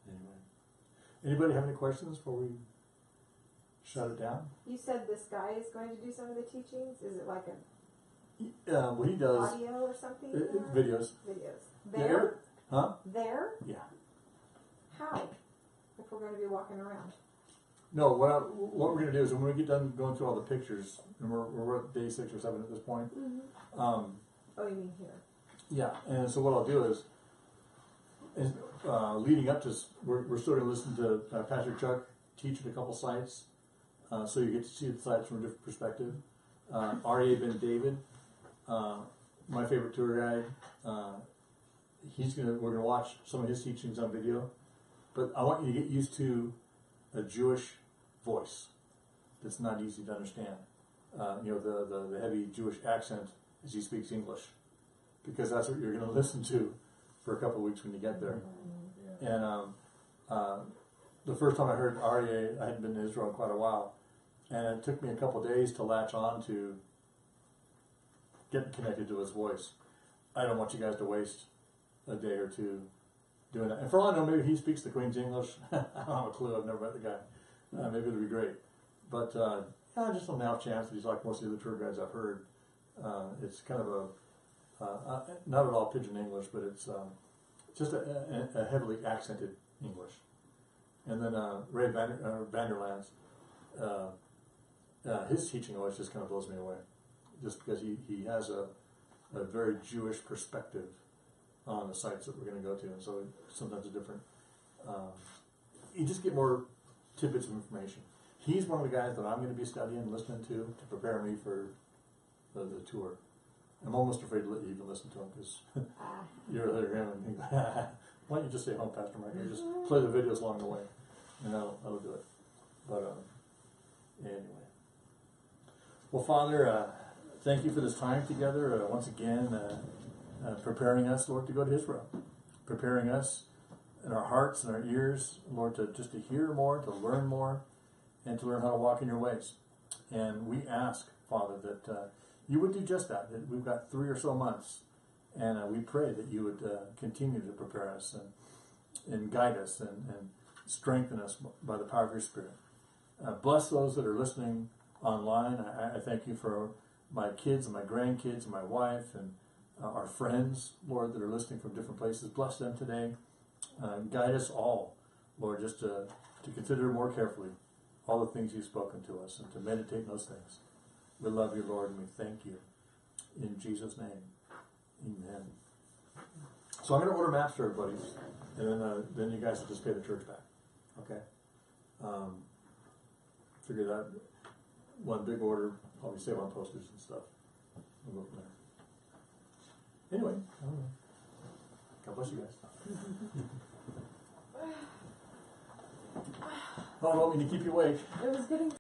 Anyway. Anybody have any questions before we shut it down? You said this guy is going to do some of the teachings? Is it like What he does, audio or something? videos. Videos. Yeah. There? Huh? There? Yeah. How? If we're going to be walking around. No, what we're going to do is when we get done going through all the pictures, and we're at day 6 or 7 at this point. Mm-hmm. Oh, you mean here? Yeah, and so what I'll do is leading up to, we're still going to listen to Pastor Chuck teach at a couple sites, so you get to see the sites from a different perspective. R.A. Ben David, my favorite tour guide, we're going to watch some of his teachings on video, but I want you to get used to a Jewish voice that's not easy to understand. You know, the heavy Jewish accent as he speaks English, because that's what you're going to listen to for a couple of weeks when you get there. And the first time I heard Aryeh, I hadn't been to Israel in quite a while, and it took me a couple of days to latch on to get connected to his voice. I don't want you guys to waste a day or two doing that. And for all I know, maybe he speaks the Queen's English. I don't have a clue. I've never met the guy. Maybe it'll be great. But I just don't have a chance. He's like most of the other tour guides I've heard. It's kind of not at all pidgin English, but it's just a heavily accented English. And then Ray Vanderland's, his teaching always just kind of blows me away, just because he has a very Jewish perspective on the sites that we're going to go to, and so sometimes a different. You just get more tidbits of information. He's one of the guys that I'm going to be studying and listening to prepare me for the tour. I'm almost afraid to let you even listen to him because you're there him and you go, why don't you just stay home, Pastor Mike, and just play the videos along the way, and that'll do it. But anyway. Well, Father, thank you for this time together once again, preparing us, Lord, to go to Israel, preparing us in our hearts and our ears, Lord, to hear more, to learn more, and to learn how to walk in your ways. And we ask, Father, that you would do just that. That we've got 3 or so months, and we pray that you would continue to prepare us and guide us and strengthen us by the power of your Spirit. Bless those that are listening online. I thank you for my kids and my grandkids and my wife and our friends, Lord, that are listening from different places. Bless them today. Guide us all, Lord, just to consider more carefully all the things you've spoken to us and to meditate on those things. We love you, Lord, and we thank you. In Jesus' name, amen. So I'm going to order maps for everybody, and then you guys will just pay the church back. Okay? Figure that one big order, probably save on postage and stuff. We'll go from there. Anyway, I don't know. God bless you guys. Oh, I don't mean to keep you awake. It was getting